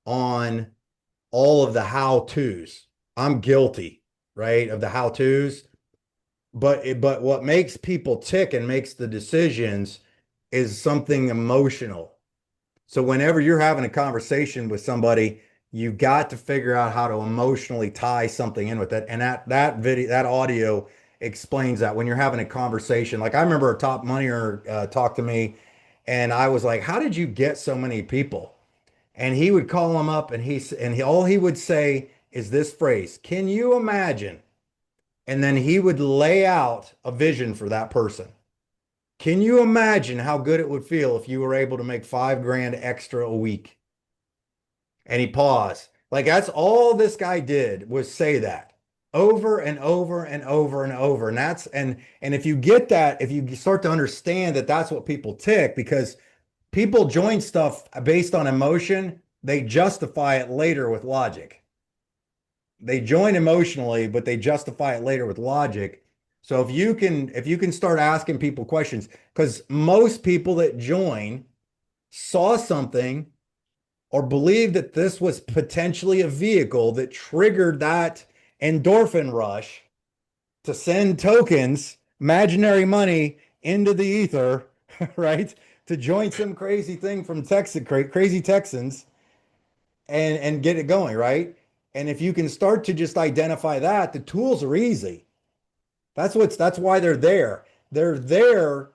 on all of the how-tos. I'm guilty, right, of the how-tos. But what makes people tick and makes the decisions is something emotional. So whenever you're having a conversation with somebody, you got to figure out how to emotionally tie something in with it. And that video, that audio explains that when you're having a conversation. Like I remember a top moneyer talked to me, and I was like, "How did you get so many people?" And he would call them up, and all he would say is this phrase: "Can you imagine?" And then he would lay out a vision for that person. Can you imagine how good it would feel if you were able to make 5 grand extra a week? And he paused. Like that's all this guy did was say that over and over and over and over. And if you get that, if you start to understand that that's what people tick, because people join stuff based on emotion, they justify it later with logic. They join emotionally, but they justify it later with logic. So if you can start asking people questions, because most people that join saw something or believed that this was potentially a vehicle that triggered that endorphin rush to send tokens, imaginary money into the ether, right? To join some crazy thing from Texas, crazy Texans and get it going, right? And if you can start to just identify that, the tools are easy. That's why they're there. They're there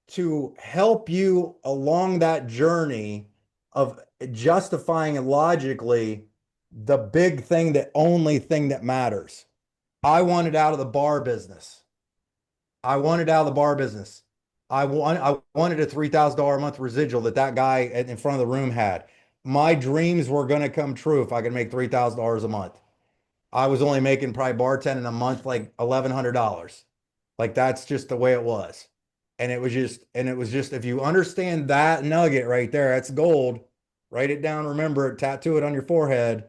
to help you along that journey of justifying and logically the big thing, the only thing that matters. I wanted out of the bar business. I wanted out of the bar business. I wanted a $3,000 a month residual that guy in front of the room had. My dreams were going to come true if I could make $3,000 a month. I was only making probably bartending a month like $1,100. Like that's just the way it was. And it was just if you understand that nugget right there, that's gold. Write it down, remember it, tattoo it on your forehead,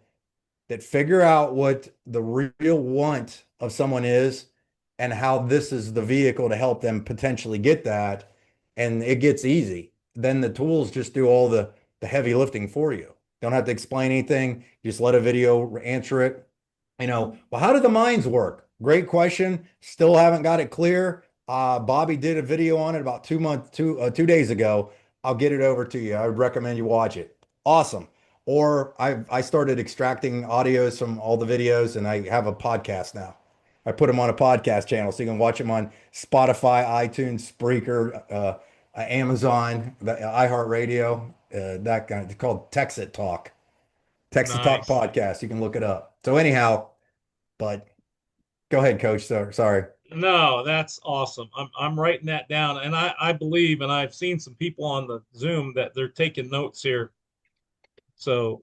that figure out what the real want of someone is and how this is the vehicle to help them potentially get that. And it gets easy. Then the tools just do all the heavy lifting for you. Don't have to explain anything. Just let a video answer it. Well, how do the minds work? Great question. Still haven't got it clear. Bobby did a video on it about 2 days ago. I'll get it over to you. I would recommend you watch it. Awesome. Or I started extracting audios from all the videos, and I have a podcast now. I put them on a podcast channel so you can watch them on Spotify, iTunes, Spreaker, Amazon, the iHeartRadio, that kind of, it's called Texit Talk. Texit Talk Nice. podcast. You can look it up. So anyhow, but go ahead, Coach. Sorry. No, that's awesome. I'm writing that down, and I believe, and I've seen some people on the Zoom that they're taking notes here. So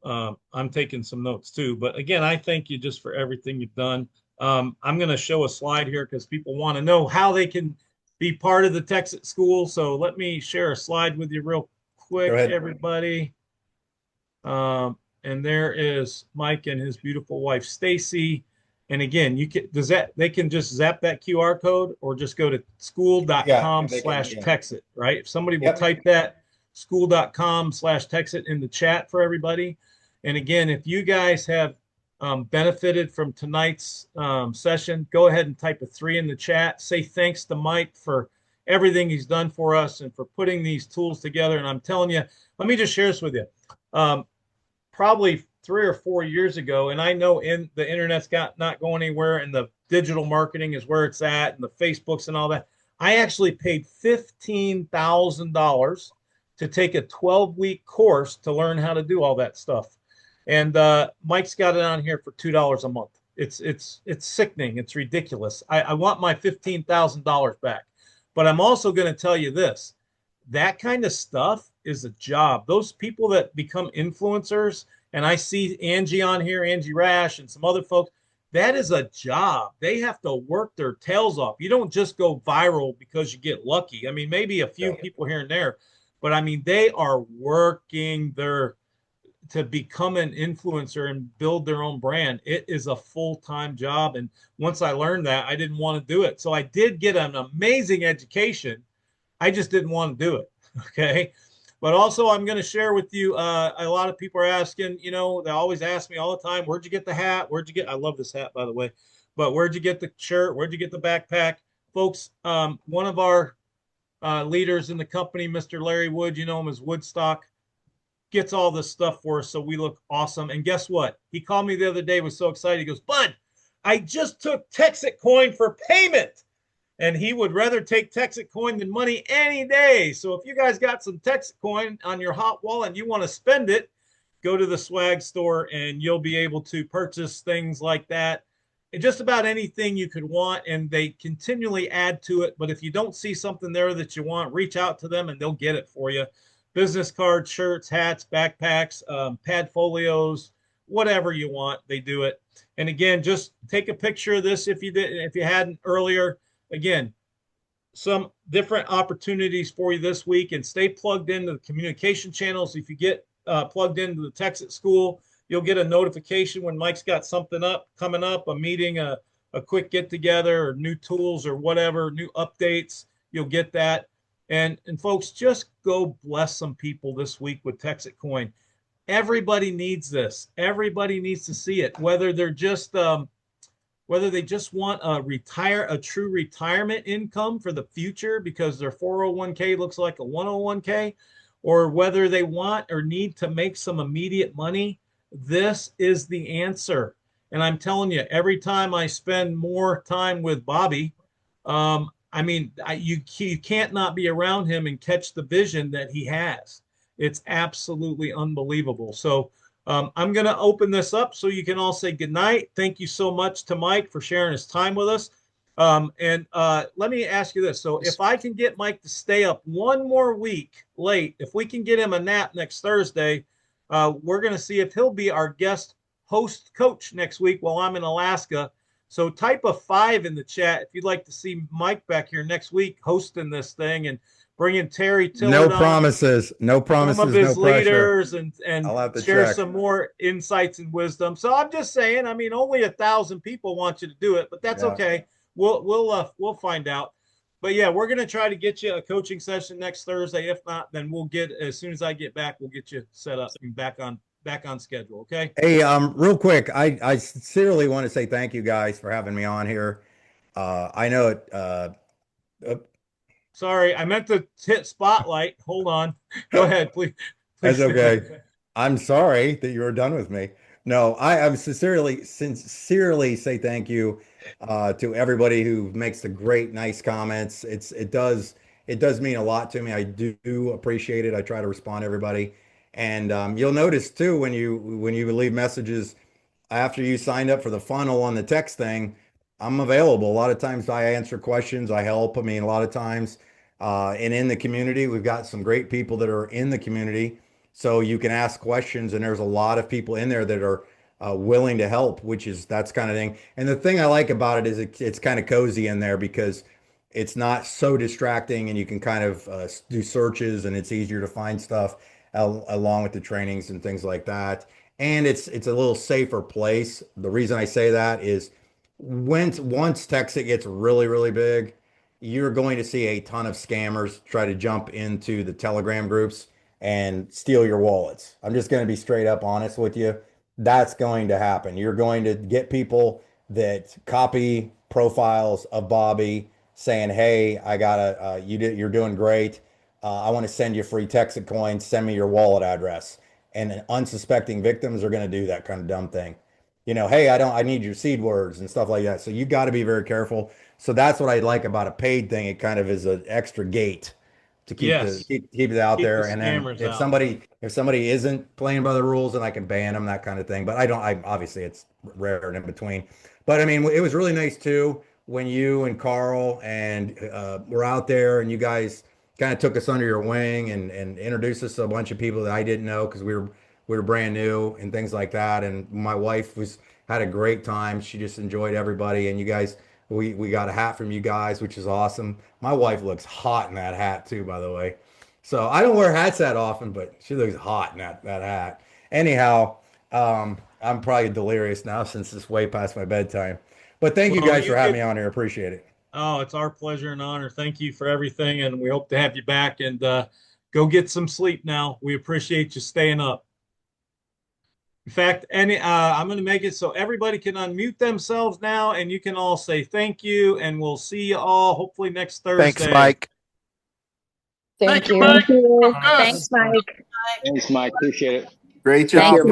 I'm taking some notes too. But again, I thank you just for everything you've done. I'm going to show a slide here because people want to know how they can be part of the Texas School. So let me share a slide with you real quick, Go ahead. everybody. And there is Mike and his beautiful wife, Stacy. And again, they can just zap that QR code or just go to school.com/texit, right? If somebody will type that school.com/texit in the chat for everybody. And again, if you guys have benefited from tonight's session, go ahead and type a 3 in the chat. Say thanks to Mike for everything he's done for us and for putting these tools together. And I'm telling you, let me just share this with you. Probably 3 or 4 years ago, and I know the internet's not going anywhere, and the digital marketing is where it's at, and the Facebooks and all that. I actually paid $15,000 to take a 12-week course to learn how to do all that stuff. And Mike's got it on here for $2 a month. It's sickening. It's ridiculous. I want my $15,000 back. But I'm also going to tell you this. That kind of stuff is a job. Those people that become influencers, and I see Angie on here, Angie Rash, and some other folks, that is a job. They have to work their tails off. You don't just go viral because you get lucky. I mean, maybe a few people here and there, but I mean, they are working to become an influencer and build their own brand. It is a full-time job. And once I learned that, I didn't want to do it. So I did get an amazing education. I just didn't want to do it. Okay. But also, I'm going to share with you, a lot of people are asking, they always ask me all the time, where'd you get the hat? I love this hat, by the way, but where'd you get the shirt? Where'd you get the backpack? Folks, one of our leaders in the company, Mr. Larry Wood, you know him as Woodstock, gets all this stuff for us so we look awesome. And guess what? He called me the other day, was so excited. He goes, Bud, I just took Texit coin for payment. And he would rather take Texit coin than money any day. So if you guys got some Texit coin on your hot wallet and you want to spend it, go to the swag store and you'll be able to purchase things like that. And just about anything you could want, and they continually add to it. But if you don't see something there that you want, reach out to them and they'll get it for you. Business cards, shirts, hats, backpacks, pad folios, whatever you want, they do it. And again, just take a picture of this if you hadn't earlier. Again, some different opportunities for you this week, and stay plugged into the communication channels. If you get plugged into the Texas School, you'll get a notification when Mike's got something coming up, a meeting, a quick get together, or new tools or whatever, new updates. You'll get that. And folks, just go bless some people this week with Texit coin. Everybody needs this. Everybody needs to see it, whether they just want a true retirement income for the future because their 401k looks like a 101k, or whether they want or need to make some immediate money. This is the answer. And I'm telling you, every time I spend more time with Bobby, you can't not be around him and catch the vision that he has. It's absolutely unbelievable. So I'm going to open this up so you can all say goodnight. Thank you so much to Mike for sharing his time with us. And let me ask you this. So if I can get Mike to stay up one more week late, if we can get him a nap next Thursday, we're going to see if he'll be our guest host coach next week while I'm in Alaska. So type a 5 in the chat if you'd like to see Mike back here next week hosting this thing and bringing Terry Tillett No on, promises, no some of promises, his no pressure. leaders, and I'll have to share check. some more insights and wisdom. So I'm just saying, I mean, only 1,000 people want you to do it, but that's Yeah. okay. We'll find out. But yeah, we're gonna try to get you a coaching session next Thursday. If not, then we'll get, as soon as I get back, we'll get you set up and back on schedule. Okay. Hey, real quick, I sincerely want to say thank you guys for having me on here. I know it. Sorry, I meant to hit spotlight. Hold on. Go ahead, please. That's Please. okay. I'm sorry that you were done with me. No, I'm sincerely say thank you to everybody who makes the great, nice comments. It does mean a lot to me. I do appreciate it. I try to respond to everybody, and you'll notice too when you leave messages after you signed up for the funnel on the text thing, I'm available. A lot of times I answer questions, I help. I mean, a lot of times, and in the community, we've got some great people that are in the community. So you can ask questions, and there's a lot of people in there that are willing to help, that's kind of thing. And the thing I like about it is it's kind of cozy in there because it's not so distracting, and you can kind of do searches, and it's easier to find stuff along with the trainings and things like that. And it's a little safer place. The reason I say that is once Texit gets really big, you're going to see a ton of scammers try to jump into the Telegram groups and steal your wallets. I'm just going to be straight up honest with you. That's going to happen. You're going to get people that copy profiles of Bobby saying, "Hey, I got you're doing great. I want to send you free Texit coins. Send me your wallet address." And unsuspecting victims are going to do that kind of dumb thing. Hey, I need your seed words and stuff like that. So you got to be very careful. So that's what I like about a paid thing. It kind of is an extra gate to keep Yes. keep it out Keep the there. And then scammers if out. somebody isn't playing by the rules, then I can ban them, that kind of thing. But I obviously it's rare and in between. But I mean, it was really nice too when you and Carl and were out there and you guys kind of took us under your wing and introduced us to a bunch of people that I didn't know because we were brand new and things like that. And my wife had a great time. She just enjoyed everybody. And you guys, we got a hat from you guys, which is awesome. My wife looks hot in that hat too, by the way. So I don't wear hats that often, but she looks hot in that hat. Anyhow, I'm probably delirious now since it's way past my bedtime. But thank you Well, guys for having me on here. Appreciate it. Oh, it's our pleasure and honor. Thank you for everything, and we hope to have you back. And go get some sleep now. We appreciate you staying up. In fact, I'm going to make it so everybody can unmute themselves now, and you can all say thank you, and we'll see you all hopefully next Thursday. Thanks, Mike. Thank you. Mike. Thanks, Mike. Thanks, Mike. Appreciate it. Great Thank job. you.